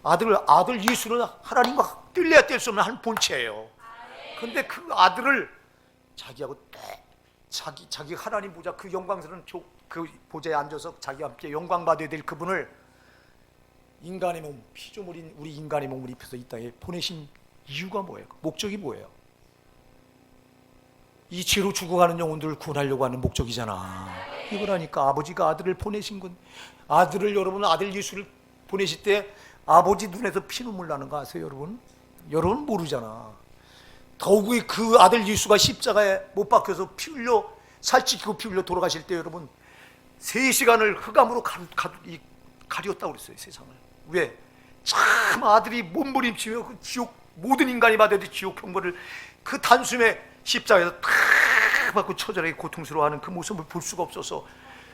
아들 예수는 하나님과 뗄래야 뗄 수 없는 한 본체예요. 그런데 그 아들을 자기하고 자기 하나님 보좌, 그 영광스러운 그 보좌에 앉아서 자기와 함께 영광 받아야 될 그분을 인간의 몸, 피조물인 우리 인간의 몸을 입혀서 이 땅에 보내신 이유가 뭐예요? 목적이 뭐예요? 이 죄로 죽어가는 영혼들을 구원하려고 하는 목적이잖아. 이거라니까. 아버지가 아들을 보내신 건, 아들을, 여러분 아들 예수를 보내실 때 아버지 눈에서 피눈물 나는 거 아세요, 여러분? 여러분 모르잖아. 더욱이 그 아들 예수가 십자가에 못 박혀서 피 흘려, 살찌고 피 흘려 돌아가실 때 여러분 3시간을 흑암으로 가렸다고 그랬어요, 세상을. 왜? 참 아들이 몸부림치며 그 지옥, 모든 인간이 받아야 될 지옥 형벌을 그 단숨에 십자가에서 탁 받고 처절하게 고통스러워하는 그 모습을 볼 수가 없어서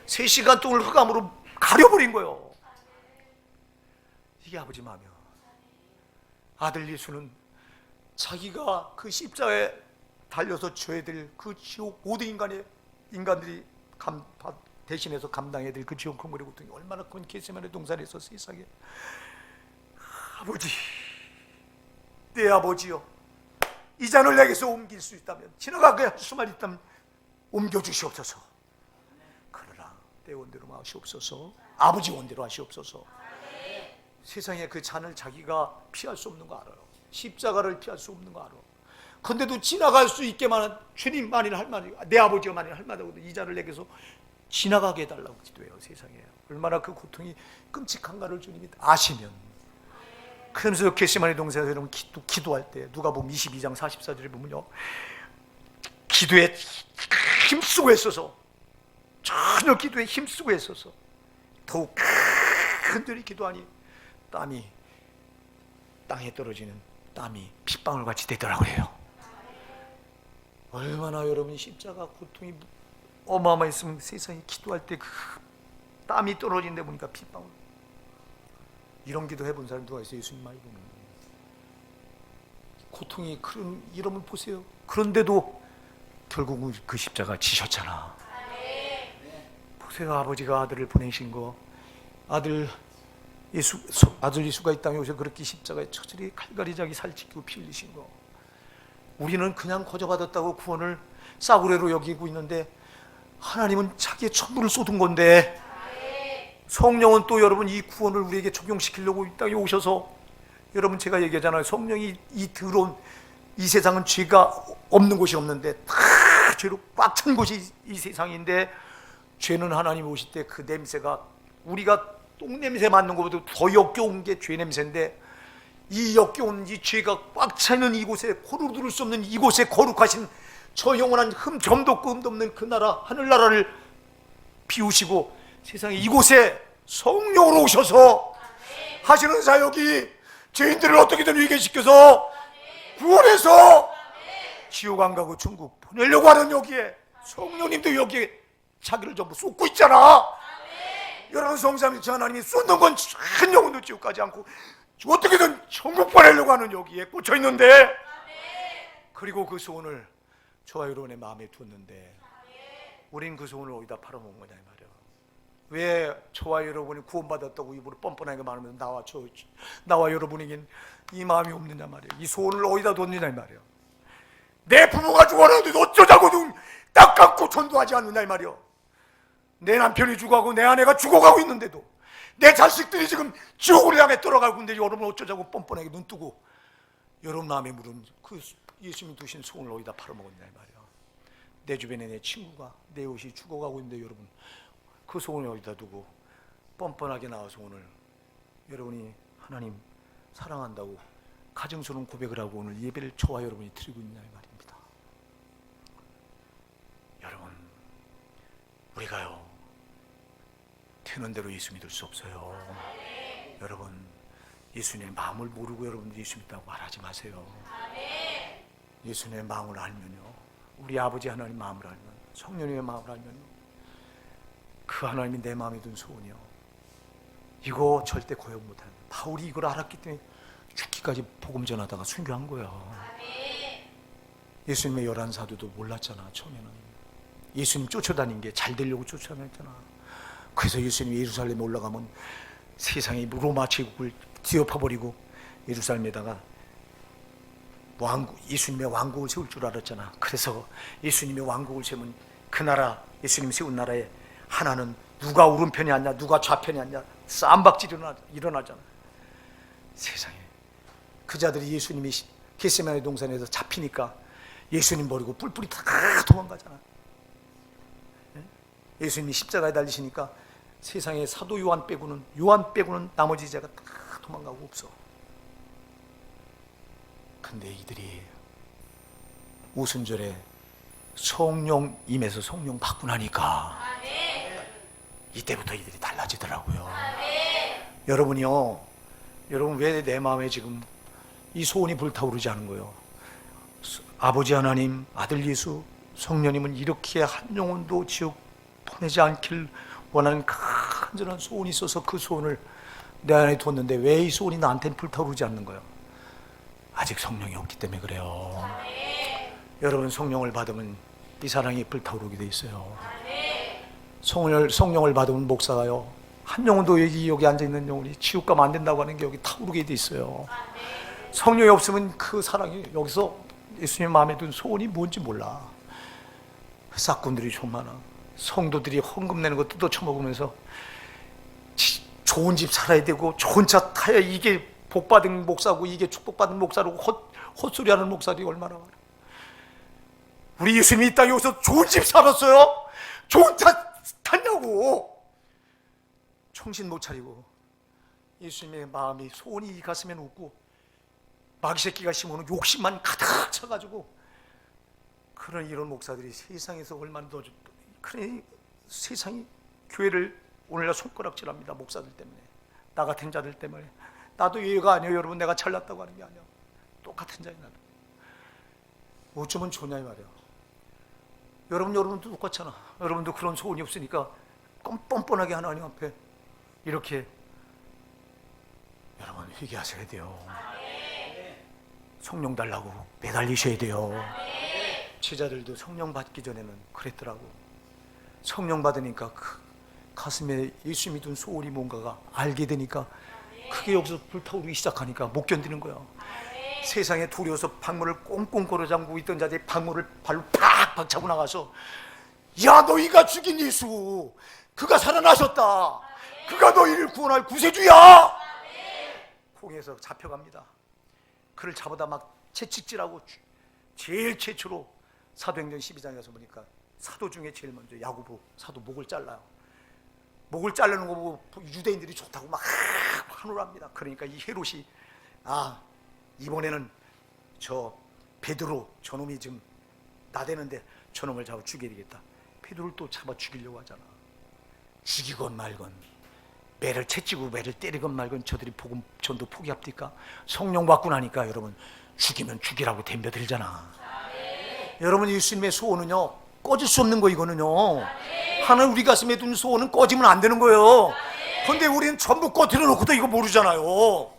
3시간 동안 흑암으로 가려버린 거예요. 이게 아버지 마음이야. 아들 예수는 자기가 그 십자가에 달려서 져야 될 그 지옥, 모든 인간들이 대신해서 감당해야 될 그 지옥 형벌의 고통이 얼마나 큰 겟세마네 동산에서 세상에, 아버지, 내 아버지여, 이 잔을 내게서 옮길 수 있다면, 지나가게 할 수만 있다면 옮겨주시옵소서. 그러나 내 원대로 하시옵소서. 아버지 원대로 하시옵소서. 세상에 그 잔을 자기가 피할 수 없는 거 알아요. 십자가를 피할 수 없는 거 알아. 근데도 지나갈 수 있게만, 주님 만일 할 만이, 내 아버지가 만일 할 만하거든, 이 잔을 내게서 지나가게 해달라고 기도해요. 세상에 얼마나 그 고통이 끔찍한가를 주님이 아시면. 그러면서 겟세마네 동산에서 여러분 기도할 때 누가복음 22장 44절에 보면요, 기도에 힘쓰고 했어서, 전혀 기도에 힘쓰고 했어서 더욱 간절히 기도하니 땀이, 땅에 떨어지는 땀이 핏방울 같이 되더라고요. 얼마나 여러분 십자가 고통이 어마어마했으면 세상에 기도할 때 그 땀이 떨어지는 데 보니까 핏방울. 이런 기도 해본 사람 누가 있어요? 예수님 말고. 고통이 그런, 이러면 보세요. 그런데도 결국은 그 십자가 지셨잖아. 보세요. 아버지가 아들을 보내신 거, 아들 예수가 이 땅에 오셔서 그렇게 십자가에 처절히 칼갈이자기 살찌고 피 흘리신 거, 우리는 그냥 거저받았다고 구원을 싸구려로 여기고 있는데 하나님은 자기의 천부를 쏟은 건데, 성령은 또 여러분 이 구원을 우리에게 적용시키려고 이 땅에 오셔서, 여러분 제가 얘기하잖아요. 성령이 이 더러운 이 세상은 죄가 없는 곳이 없는데 다 죄로 꽉 찬 곳이 이 세상인데, 죄는 하나님 오실 때 그 냄새가 우리가 똥냄새 맡는 것보다 더 역겨운 게 죄 냄새인데, 이 역겨운 이 죄가 꽉 차는 이곳에, 코로 들을 수 없는 이곳에 거룩하신 저 영원한 점도 없고 흠도 없는 그 나라, 하늘나라를 비우시고 세상에 이곳에 성령으로 오셔서 하시는 사역이 죄인들을 어떻게든 위계시켜서 구원해서 지옥 안 가고 천국 보내려고 하는, 여기에 성령님도 여기에 자기를 전부 쏟고 있잖아. 여러분 성삼일체 하나님이 쏟는 건 한 영혼도 지옥 가지 않고 어떻게든 천국 보내려고 하는 여기에 꽂혀 있는데, 그리고 그 소원을 저와 여러분의 마음에 두었는데 우린 그 소원을 어디다 팔아먹은 거냐 이 말이야. 왜 저와 여러분이 구원받았다고 입으로 뻔뻔하게 말하면서 나와 여러분에겐 이 마음이 없느냐 말이야. 이 소원을 어디다 뒀느냐 이 말이야. 내 부모가 죽어나는데 어쩌자고 딱 감고 전도하지 않느냐 이 말이야. 내 남편이 죽어가고 내 아내가 죽어가고 있는데도, 내 자식들이 지금 지옥을 향해 돌아가고 있는데 여러분 어쩌자고 뻔뻔하게 눈 뜨고 여러분 마음에 물은 그 예수님이 두신 소원을 어디다 팔아먹었냐 이 말이야. 내 주변에 내 친구가, 내 옷이 죽어가고 있는데 여러분 그 소원을 어디다 두고 뻔뻔하게 나와서 오늘 여러분이 하나님 사랑한다고 가증스러운 고백을 하고 오늘 예배를 저와 여러분이 드리고 있냐 이 말입니다. 여러분, 우리가요 되는 대로 예수 믿을 수 없어요. 여러분, 예수님의 마음을 모르고 여러분 예수 믿다고 말하지 마세요. 예수님의 마음을 알면요, 우리 아버지 하나님 마음을 알면, 성령님의 마음을 알면요, 그 하나님이 내 마음에 둔 소원이요, 이거 절대 고역 못하는 거예요. 바울이 이걸 알았기 때문에 죽기까지 복음 전하다가 순교한 거예요. 예수님의 11사도도 몰랐잖아. 처음에는 예수님 쫓아다닌 게 잘 되려고 쫓아다녔잖아. 그래서 예수님이 예루살렘에 올라가면 세상이 로마 제국을 뒤엎어버리고 예루살렘에다가 예수님의 왕국을 세울 줄 알았잖아. 그래서 예수님의 왕국을 세우면 그 나라, 예수님 세운 나라에 하나는 누가 오른편이 앉냐, 누가 좌편이 앉냐, 쌈박질이 일어나잖아. 세상에 그 자들이 예수님이 겟세마네 동산에서 잡히니까 예수님 버리고 뿔뿔이 다 도망가잖아. 예수님이 십자가에 달리시니까 세상에 사도 요한 빼고는 나머지 자가 다 도망가고 없어. 근데 이들이 오순절에 성령 임해서 성령 받고 나니까 이때부터 이들이 달라지더라고요. 여러분이요, 여러분 왜 내 마음에 지금 이 소원이 불타오르지 않은 거예요? 아버지 하나님, 아들 예수, 성령님은 이렇게 한 영혼도 지옥 보내지 않길 원하는 간절한 소원이 있어서 그 소원을 내 안에 뒀는데 왜 이 소원이 나한테는 불타오르지 않는 거예요? 아직 성령이 없기 때문에 그래요. 여러분, 성령을 받으면 이 사랑이 불타오르게 돼 있어요. 성령을 받으면 목사가요, 한 영혼도 여기 앉아있는 영혼이 지옥 가면 안 된다고 하는 게 여기 타오르게 돼 있어요. 성령이 없으면 그 사랑이 여기서 예수님 마음에 든 소원이 뭔지 몰라. 싹군들이 좀 많아. 성도들이 헌금 내는 거 뜯어 쳐먹으면서 좋은 집 살아야 되고 좋은 차 타야 이게 복받은 목사고 이게 축복받은 목사라고 헛소리하는 목사들이 얼마나 많아. 우리 예수님이 이 땅에 오셔서 좋은 집 살았어요? 좋은 차 탔냐고. 정신 못 차리고 예수님의 마음이, 소원이 이 가슴에 놓고 마귀 새끼가 심어놓은 욕심만 가득 차가지고 그런 이런 목사들이 세상에서 얼마나 더, 그래 세상이 교회를 오늘날 손가락질합니다. 목사들 때문에, 나 같은 자들 때문에. 나도 예가 아니에요. 여러분, 내가 잘났다고 하는 게 아니야. 똑같은 자야. 나는 어쩌면 좋냐 이 말이야. 여러분도 똑같잖아. 여러분도 그런 소원이 없으니까 뻔뻔하게 하나님 앞에 이렇게 여러분 회개하셔야 돼요. 성령 달라고 매달리셔야 돼요. 제자들도 성령 받기 전에는 그랬더라고. 성령 받으니까 그 가슴에 예수 믿은 소원이 뭔가가 알게 되니까 그게 여기서 불타오르기 시작하니까 못 견디는 거야. 세상에 두려워서 방문을 꽁꽁 걸어 잠그고 있던 자들이 방문을 발로 팍팍 차고 나가서, 야, 너희가 죽인 예수, 그가 살아나셨다, 그가 너희를 구원할 구세주야. 홍해에서 잡혀갑니다. 그를 잡아다 막 채찍질하고, 제일 최초로 사도행전 12장에 가서 보니까 사도 중에 제일 먼저 야고보 사도 목을 잘라요. 목을 자르는 거 보고 유대인들이 좋다고 막 환호합니다. 그러니까 이 헤롯이, 이번에는 저 베드로 저놈이 지금 나대는데 저놈을 잡아 죽여야 되겠다. 베드로를 또 잡아 죽이려고 하잖아. 죽이건 말건, 매를 채찍으로 매를 때리건 말건 저들이 복음 전도 포기합니까? 성령 받고 나니까 여러분, 죽이면 죽이라고 덤벼들잖아. 여러분, 예수님의 소원은요, 꺼질 수 없는 거. 이거는요, 하나님 우리 가슴에 둔 소원은 꺼지면 안 되는 거예요. 근데 우리는 전부 꺼뜨려 놓고도 이거 모르잖아요.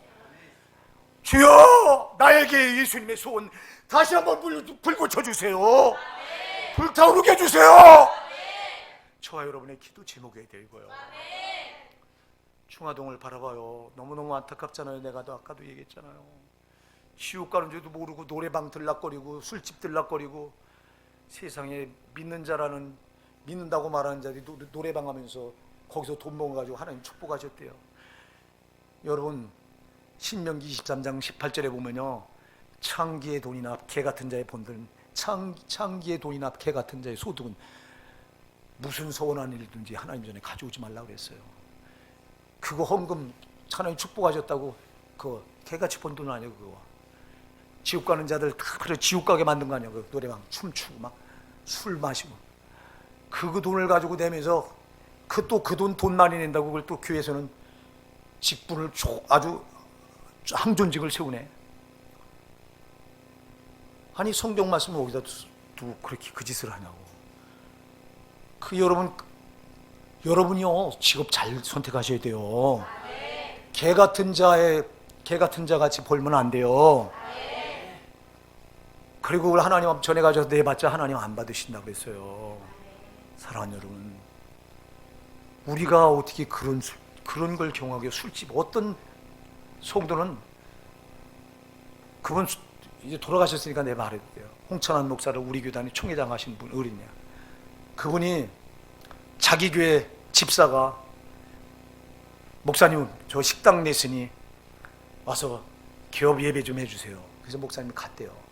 주여, 나에게 예수님의 소원 다시 한번 불붙여 주세요. 불타오르게 해주세요. 저와 여러분의 기도 제목이 되어 이거예요. 충화동을 바라봐요. 너무너무 안타깝잖아요. 내가 아까도 얘기했잖아요. 지옥 가는 줄도 모르고 노래방 들락거리고 술집 들락거리고, 세상에 믿는 자라는, 믿는다고 말하는 자들이 노래방 하면서 거기서 돈 모아가지고 하나님 축복하셨대요. 여러분, 신명기 23장 18절에 보면요, 창기의 돈이나 개 같은 자의 본들은, 창기의 돈이나 개 같은 자의 소득은 무슨 서운한 일든지 하나님 전에 가져오지 말라고 그랬어요. 그거 헌금 하나님 축복하셨다고 그 개같이 번 돈 아니에요. 그거 지옥 가는 자들 다 그래 지옥 가게 만든 거 아니야. 그 노래방 춤추고 막 술 마시고, 그 돈을 가지고 내면서 그 돈 많이 낸다고 그걸 또 교회에서는 직분을 아주 항존직을 세우네. 아니 성경 말씀을 거기다 두고 그렇게 그 짓을 하냐고. 여러분이요 직업 잘 선택하셔야 돼요. 개 같은 자 같이 벌면 안 돼요. 그리고 그걸 하나님 앞 전해가지고 내봤자 하나님 안 받으신다고 그랬어요. 사랑하는 여러분, 우리가 어떻게 그런 걸 경험하게 술집 어떤 성도는 그분 이제 돌아가셨으니까 내 말해도 돼요. 홍천한 목사를 우리 교단에 총회장 하신 분 어린이야. 그분이 자기 교회 집사가 목사님 저 식당 냈으니 와서 기업 예배 좀 해주세요. 그래서 목사님이 갔대요.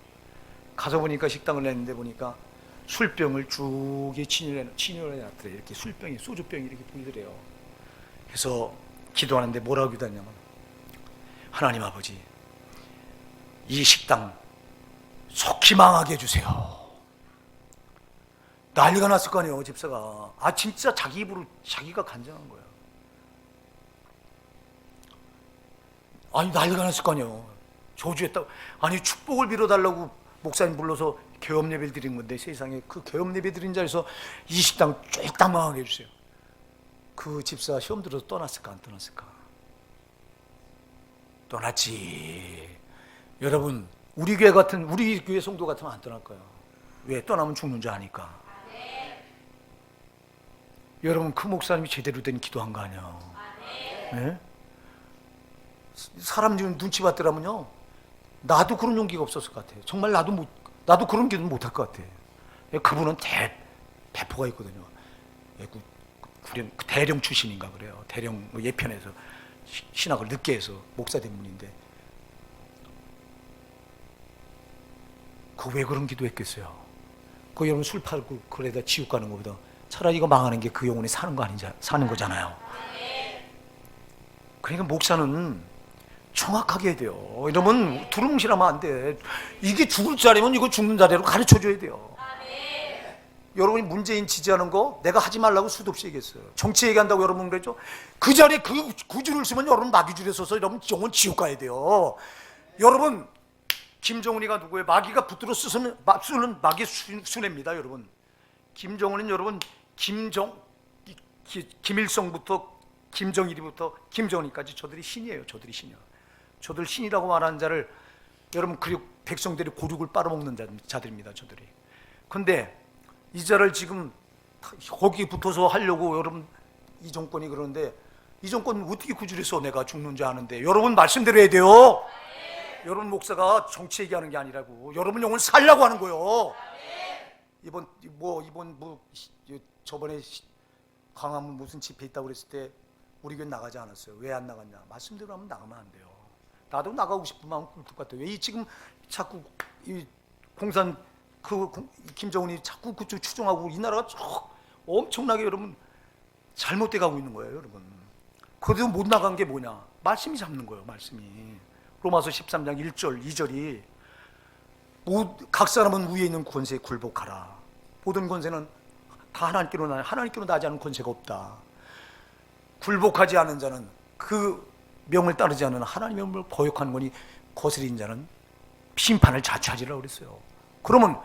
가서 보니까 식당을 냈는데 보니까 술병을 쭉 진열해놨더래요. 이렇게 술병이 소주병이 이렇게 보이더래요. 그래서 기도하는데 뭐라고 기도하냐면 하나님 아버지 이 식당 속히 망하게 해주세요. 난리가 났을 거 아니에요. 집사가 진짜 자기 입으로 자기가 간증한 거예요. 아니 난리가 났을 거 아니에요. 저주했다고. 아니 축복을 빌어달라고 목사님 불러서 개업 예배를 드린 건데 세상에 그 개업 예배 드린 자리에서 이 식당 쫄딱 망하게 해주세요. 그 집사 시험 들어서 떠났을까 안 떠났을까? 떠났지. 여러분 우리 교회 성도 같으면 안 떠날 거예요. 왜? 떠나면 죽는 줄 아니까. 여러분 그 목사님이 제대로 된 기도한 거 아니야. 네? 사람 지금 눈치 봤더라면요 나도 그런 용기가 없었을 것 같아요. 정말 나도 그런 기도는 못할 것 같아요. 그분은 배포가 있거든요. 대령 출신인가 그래요. 대령 예편에서 신학을 늦게 해서 목사 된 분인데 그 왜 그런 기도했겠어요? 그 여러분 술 팔고 그래다 지옥 가는 것보다 차라리 이거 망하는 게 그 영혼이 사는 거잖아요. 그러니까 목사는 정확하게 해야 돼요. 여러분 두루뭉실하면 안 돼. 이게 죽을 자리면 이거 죽는 자리로 가르쳐줘야 돼요. 여러분이 문재인 지지하는 거 내가 하지 말라고 수도 없이 얘기했어요. 정치 얘기한다고 여러분 그랬죠? 그 자리에 그 줄을 쓰면 여러분 마귀줄에 서서 여러분 영혼 지옥 가야 돼요. 여러분 김정은이가 누구예요? 마귀가 붙들어 쓰는 마귀 순회입니다. 여러분 김정은은 여러분 김일성부터 김정일이부터 김정은이까지 저들이 신이에요. 저들이 신이야. 저들 신이라고 말하는 자를 여러분 그리고 백성들이 고륙을 빨아먹는 자들입니다. 저들이. 근데 이 자를 지금 거기 붙어서 하려고 여러분 이 정권이 그러는데 이 정권 어떻게 구줄에서 내가 죽는 줄 아는데 여러분 말씀대로 해야 돼요. 여러분 목사가 정치 얘기하는 게 아니라고 여러분 영혼 살려고 하는 거예요. 이번 저번에 광화문 무슨 집회 있다고 그랬을 때 우리 교회 나가지 않았어요. 왜 안 나갔냐? 말씀대로 하면 나가면 안 돼요. 나도 나가고 싶은 마음 꿀것 같아요. 왜 지금 자꾸 이 공산 김정은이 자꾸 그쪽 추종하고 이 나라가 엄청나게 여러분 잘못돼 가고 있는 거예요. 여러분 그래도 못 나간 게 뭐냐? 말씀이 잡는 거예요. 말씀이 로마서 13장 1절 2절이 각 사람은 위에 있는 권세에 굴복하라. 모든 권세는 다 하나님께로 나지 않은 권세가 없다. 굴복하지 않은 자는 그 명을 따르지 않는 하나님의 명을 거역하는 거니 거스린 자는 심판을 자초하리라고 그랬어요. 그러면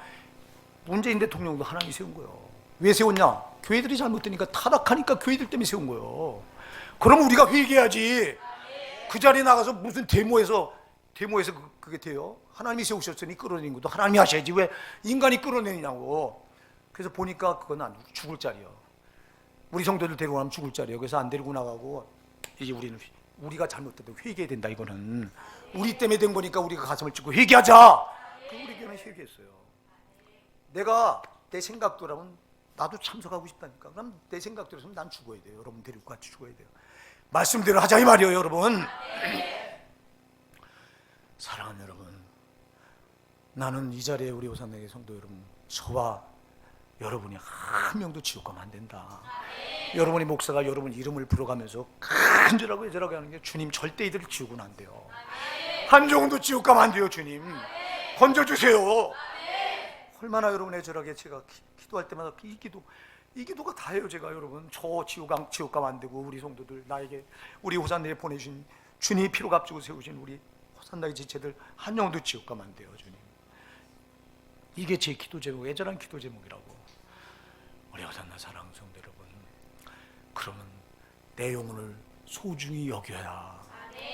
문재인 대통령도 하나님이 세운 거예요. 왜 세웠냐? 교회들이 잘못되니까 타락하니까 교회들 때문에 세운 거예요. 그럼 우리가 회개해야지. 그 자리에 나가서 무슨 데모에서 그게 돼요? 하나님이 세우셨으니 끌어내는 것도 하나님이 하셔야지 왜 인간이 끌어내냐고. 그래서 보니까 그건 죽을 자리요. 우리 성도들 데리고 가면 죽을 자리요. 그래서 안 데리고 나가고 이제 우리가 잘못됐다 회개해야 된다. 이거는 우리 때문에 된 거니까 우리가 가슴을 찢고 회개하자. 그 우리 교회는 회개했어요. 내가 내 생각대로라면 나도 참석하고 싶다니까. 그럼 내 생각대로면 난 죽어야 돼요. 여러분 데리고 같이 죽어야 돼요. 말씀대로 하자 이 말이에요. 여러분 사랑하는 여러분, 나는 이 자리에 우리 오산내교 성도 여러분, 저와 여러분이 한 명도 지옥 가면 안 된다. 여러분이 목사가 여러분 이름을 불러가면서 간절하고 애절하게 하는 게 주님 절대 이들 지옥은 안 돼요. 한 종도 지옥 가면 안 돼요. 주님 건져주세요. 얼마나 여러분 애절하게 제가 기도할 때마다 이 기도 이 기도가 다예요. 제가 여러분 저 지옥감 안 되고 우리 성도들 나에게 우리 호산나에 보내주신 주님이 피로 값주고 세우신 우리 호산나의 지체들 한 명도 지옥감 안 돼요. 주님, 이게 제 기도 제목, 애절한 기도 제목이라고. 우리 호산나 사랑하는 성도 여러분, 그러면 내 영혼을 소중히 여겨야,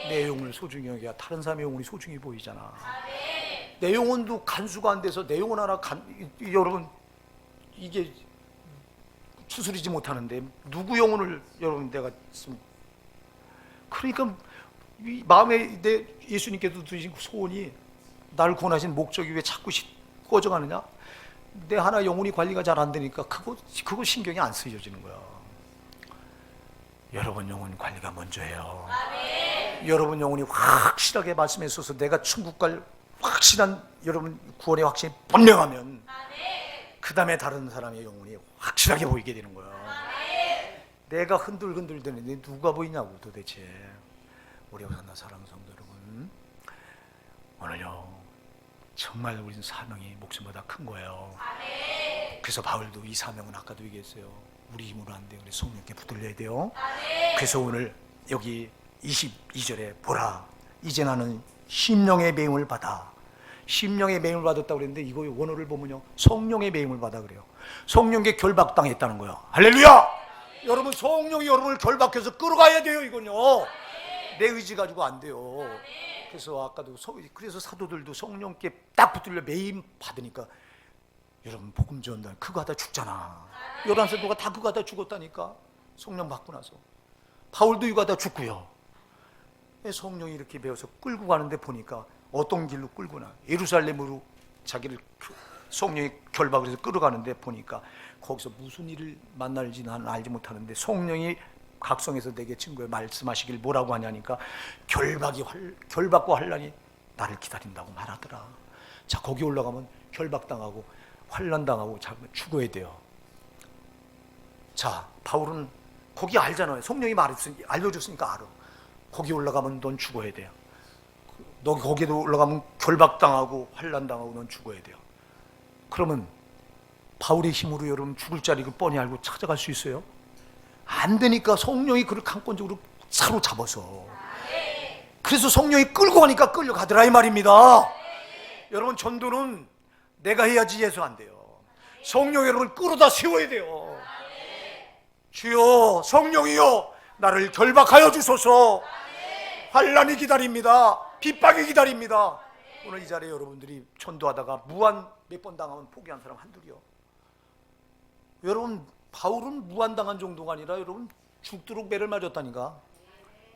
내 영혼을 소중히 여겨야 다른 사람의 영혼이 소중히 보이잖아. 내 영혼도 간수가 안 돼서 내 영혼 하나 여러분 이게 추스리지 못하는데 누구 영혼을 여러분 내가 그러니까 이 마음에 내 예수님께서 두신 소원이 나를 구원하신 목적이 왜 자꾸 꺼져가느냐? 내 하나 영혼이 관리가 잘 안 되니까 그거 신경이 안 쓰여지는 거야. 여러분 영혼 관리가 먼저예요. 여러분 영혼이 확실하게 말씀에 있어서 내가 천국 갈 확실한 여러분 구원의 확신이 분명하면 그 다음에 다른 사람의 영혼이 확실하게 보이게 되는 거야. 내가 흔들흔들 되는데 누가 보이냐고 도대체. 우리 호산나 사랑하는 성도 여러분, 오늘요 정말 우리는 사명이 목숨보다 큰 거예요. 그래서 바울도 이 사명은 아까도 얘기했어요. 우리 힘으로 안 돼요. 그래서 성령께 붙들려야 돼요. 그래서 오늘 여기 22절에 보라 이제 나는 심령의 매임을 받아. 심령의 매임을 받았다고 그랬는데 이거 원어를 보면요 성령의 매임을 받아 그래요. 성령께 결박당했다는 거예요. 할렐루야! 여러분 성령이 여러분을 결박해서 끌어가야 돼요. 이건요 내 의지 가지고 안 돼요. 그래서 아까도 그래서 사도들도 성령께 딱 붙들려 매임 받으니까 여러분 복음 전달 그거 하다 죽잖아. 11사도가 다 그거 하다 죽었다니까. 성령 받고 나서 바울도 이거 하다 죽고요. 성령이 이렇게 배워서 끌고 가는데 보니까 어떤 길로 끌고 나 예루살렘으로 자기를 성령이 결박을 해서 끌어가는데 보니까 거기서 무슨 일을 만날지 나는 알지 못하는데 성령이 각성해서 내게 증거에 말씀하시길 뭐라고 하냐니까 결박과 환란이 나를 기다린다고 말하더라. 자 거기 올라가면 결박당하고 환란당하고 죽어야 돼요. 자 바울은 거기 알잖아요. 성령이 알려줬으니까 알아. 거기 올라가면 넌 죽어야 돼요. 너 거기도 올라가면 결박당하고 환란당하고 넌 죽어야 돼요. 그러면 바울의 힘으로 여러분 죽을 자리를 뻔히 알고 찾아갈 수 있어요? 안 되니까 성령이 그를 강권적으로 사로잡아서 그래서 성령이 끌고 가니까 끌려가더라 이 말입니다. 여러분 전도는 내가 해야지 해서 안 돼요. 성령이 여러분을 끌어다 세워야 돼요. 주여 성령이여 나를 결박하여 주소서. 환란이 기다립니다. 핍박이 기다립니다. 오늘 이 자리에 여러분들이 전도하다가 무한 몇 번 당하면 포기한 사람 한둘이요. 여러분 바울은 무한당한 정도가 아니라 여러분 죽도록 매를 맞았다니까.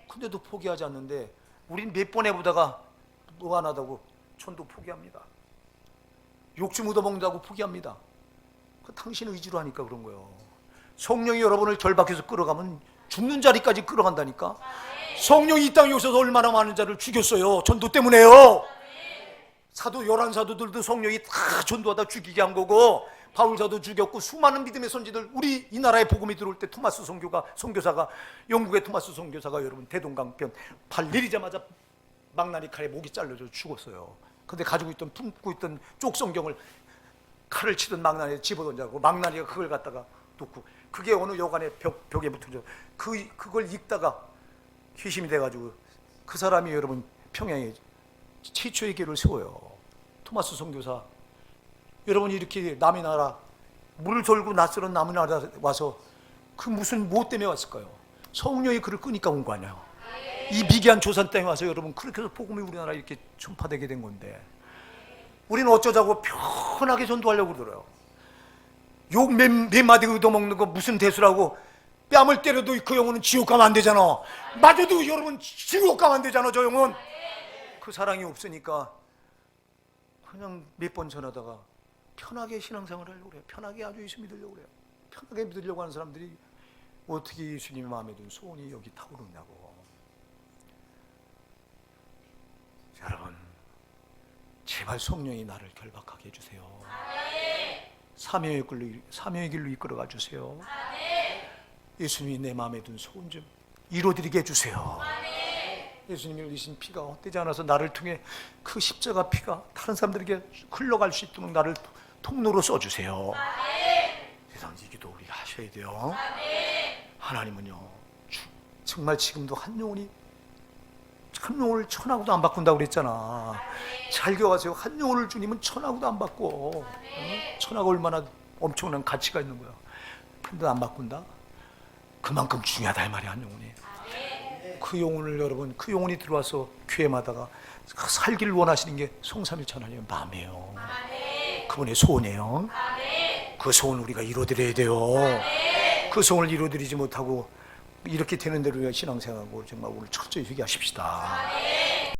근데도 포기하지 않는데 우린 몇 번 해보다가 무한하다고 전도 포기합니다. 욕심 얻어먹는다고 포기합니다. 그 당신 의지로 하니까 그런 거예요. 성령이 여러분을 결박해서 끌어가면 죽는 자리까지 끌어간다니까. 성령이 이 땅에 오셔서 얼마나 많은 자를 죽였어요. 전도 때문에요. 사도 11사도들도 성령이 다 전도하다 죽이게 한 거고 바울사도 죽였고 수많은 믿음의 선지들 우리 이 나라에 복음이 들어올 때 토마스 선교사가 영국의 토마스 선교사가 여러분 대동강변 발 내리자마자 망나니 칼에 목이 잘려져 죽었어요. 근데 품고 있던 쪽 성경을 칼을 치던 망나니에 집어던져고 망나니가 그걸 갖다가 놓고 그게 어느 여관의 벽에 붙어져 그걸 읽다가 귀심이 돼가지고 그 사람이 여러분 평양에 최초의 교회를 세워요. 토마스 선교사. 여러분이 이렇게 남의 나라 물을 돌고 낯설은 남의 나라 와서 그 무슨 뭐 때문에 왔을까요? 성령이 그를 끄니까 온 거 아니에요. 이 미개한 조선 땅에 와서 여러분 그렇게 해서 복음이 우리나라에 이렇게 전파되게 된 건데 우리는 어쩌자고 편하게 전도하려고 그러더라고요. 욕 몇 마디 얻어먹는 거 무슨 대수라고 뺨을 때려도 그 영혼은 지옥 가면 안 되잖아. 맞아도 여러분 지옥 가면 안 되잖아. 저 영혼 그 사랑이 없으니까 그냥 몇 번 전하다가 편하게 신앙생활을 하려고 그래요. 편하게 아주 예수 믿으려고 그래요. 편하게 믿으려고 하는 사람들이 어떻게 예수님의 마음에 든 소원이 여기 타오르냐고. 여러분 제발 성령이 나를 결박하게 해주세요. 사명의 길로 이끌어가 주세요. 예수님이 내 마음에 든 소원 좀 이루어드리게 해주세요. 예수님이 흘리신 피가 헛되지 않아서 나를 통해 그 십자가 피가 다른 사람들에게 흘러갈 수 있도록 나를 통로로 써주세요. 세상 이 기도 우리가 하셔야 하셔야 돼요. 하나님은요, 정말 지금도 한 영혼을 천하고도 안 바꾼다고 그랬잖아. 잘 기억하세요. 한 영혼을 주님은 천하고도 안 바꿔. 천하가 얼마나 엄청난 가치가 있는 거야. 근데 안 바꾼다? 그만큼 중요하다 이 말이야, 한 영혼이. 그 영혼을 여러분, 그 영혼이 들어와서 교회마다가 살기를 원하시는 게 성삼일체 하나님의 마음이에요. 그분의 소원이에요. 그 소원 우리가 이루어드려야 돼요. 그 소원을 이루어드리지 못하고 이렇게 되는 대로 신앙생활하고 정말 오늘 철저히 회개하십시다.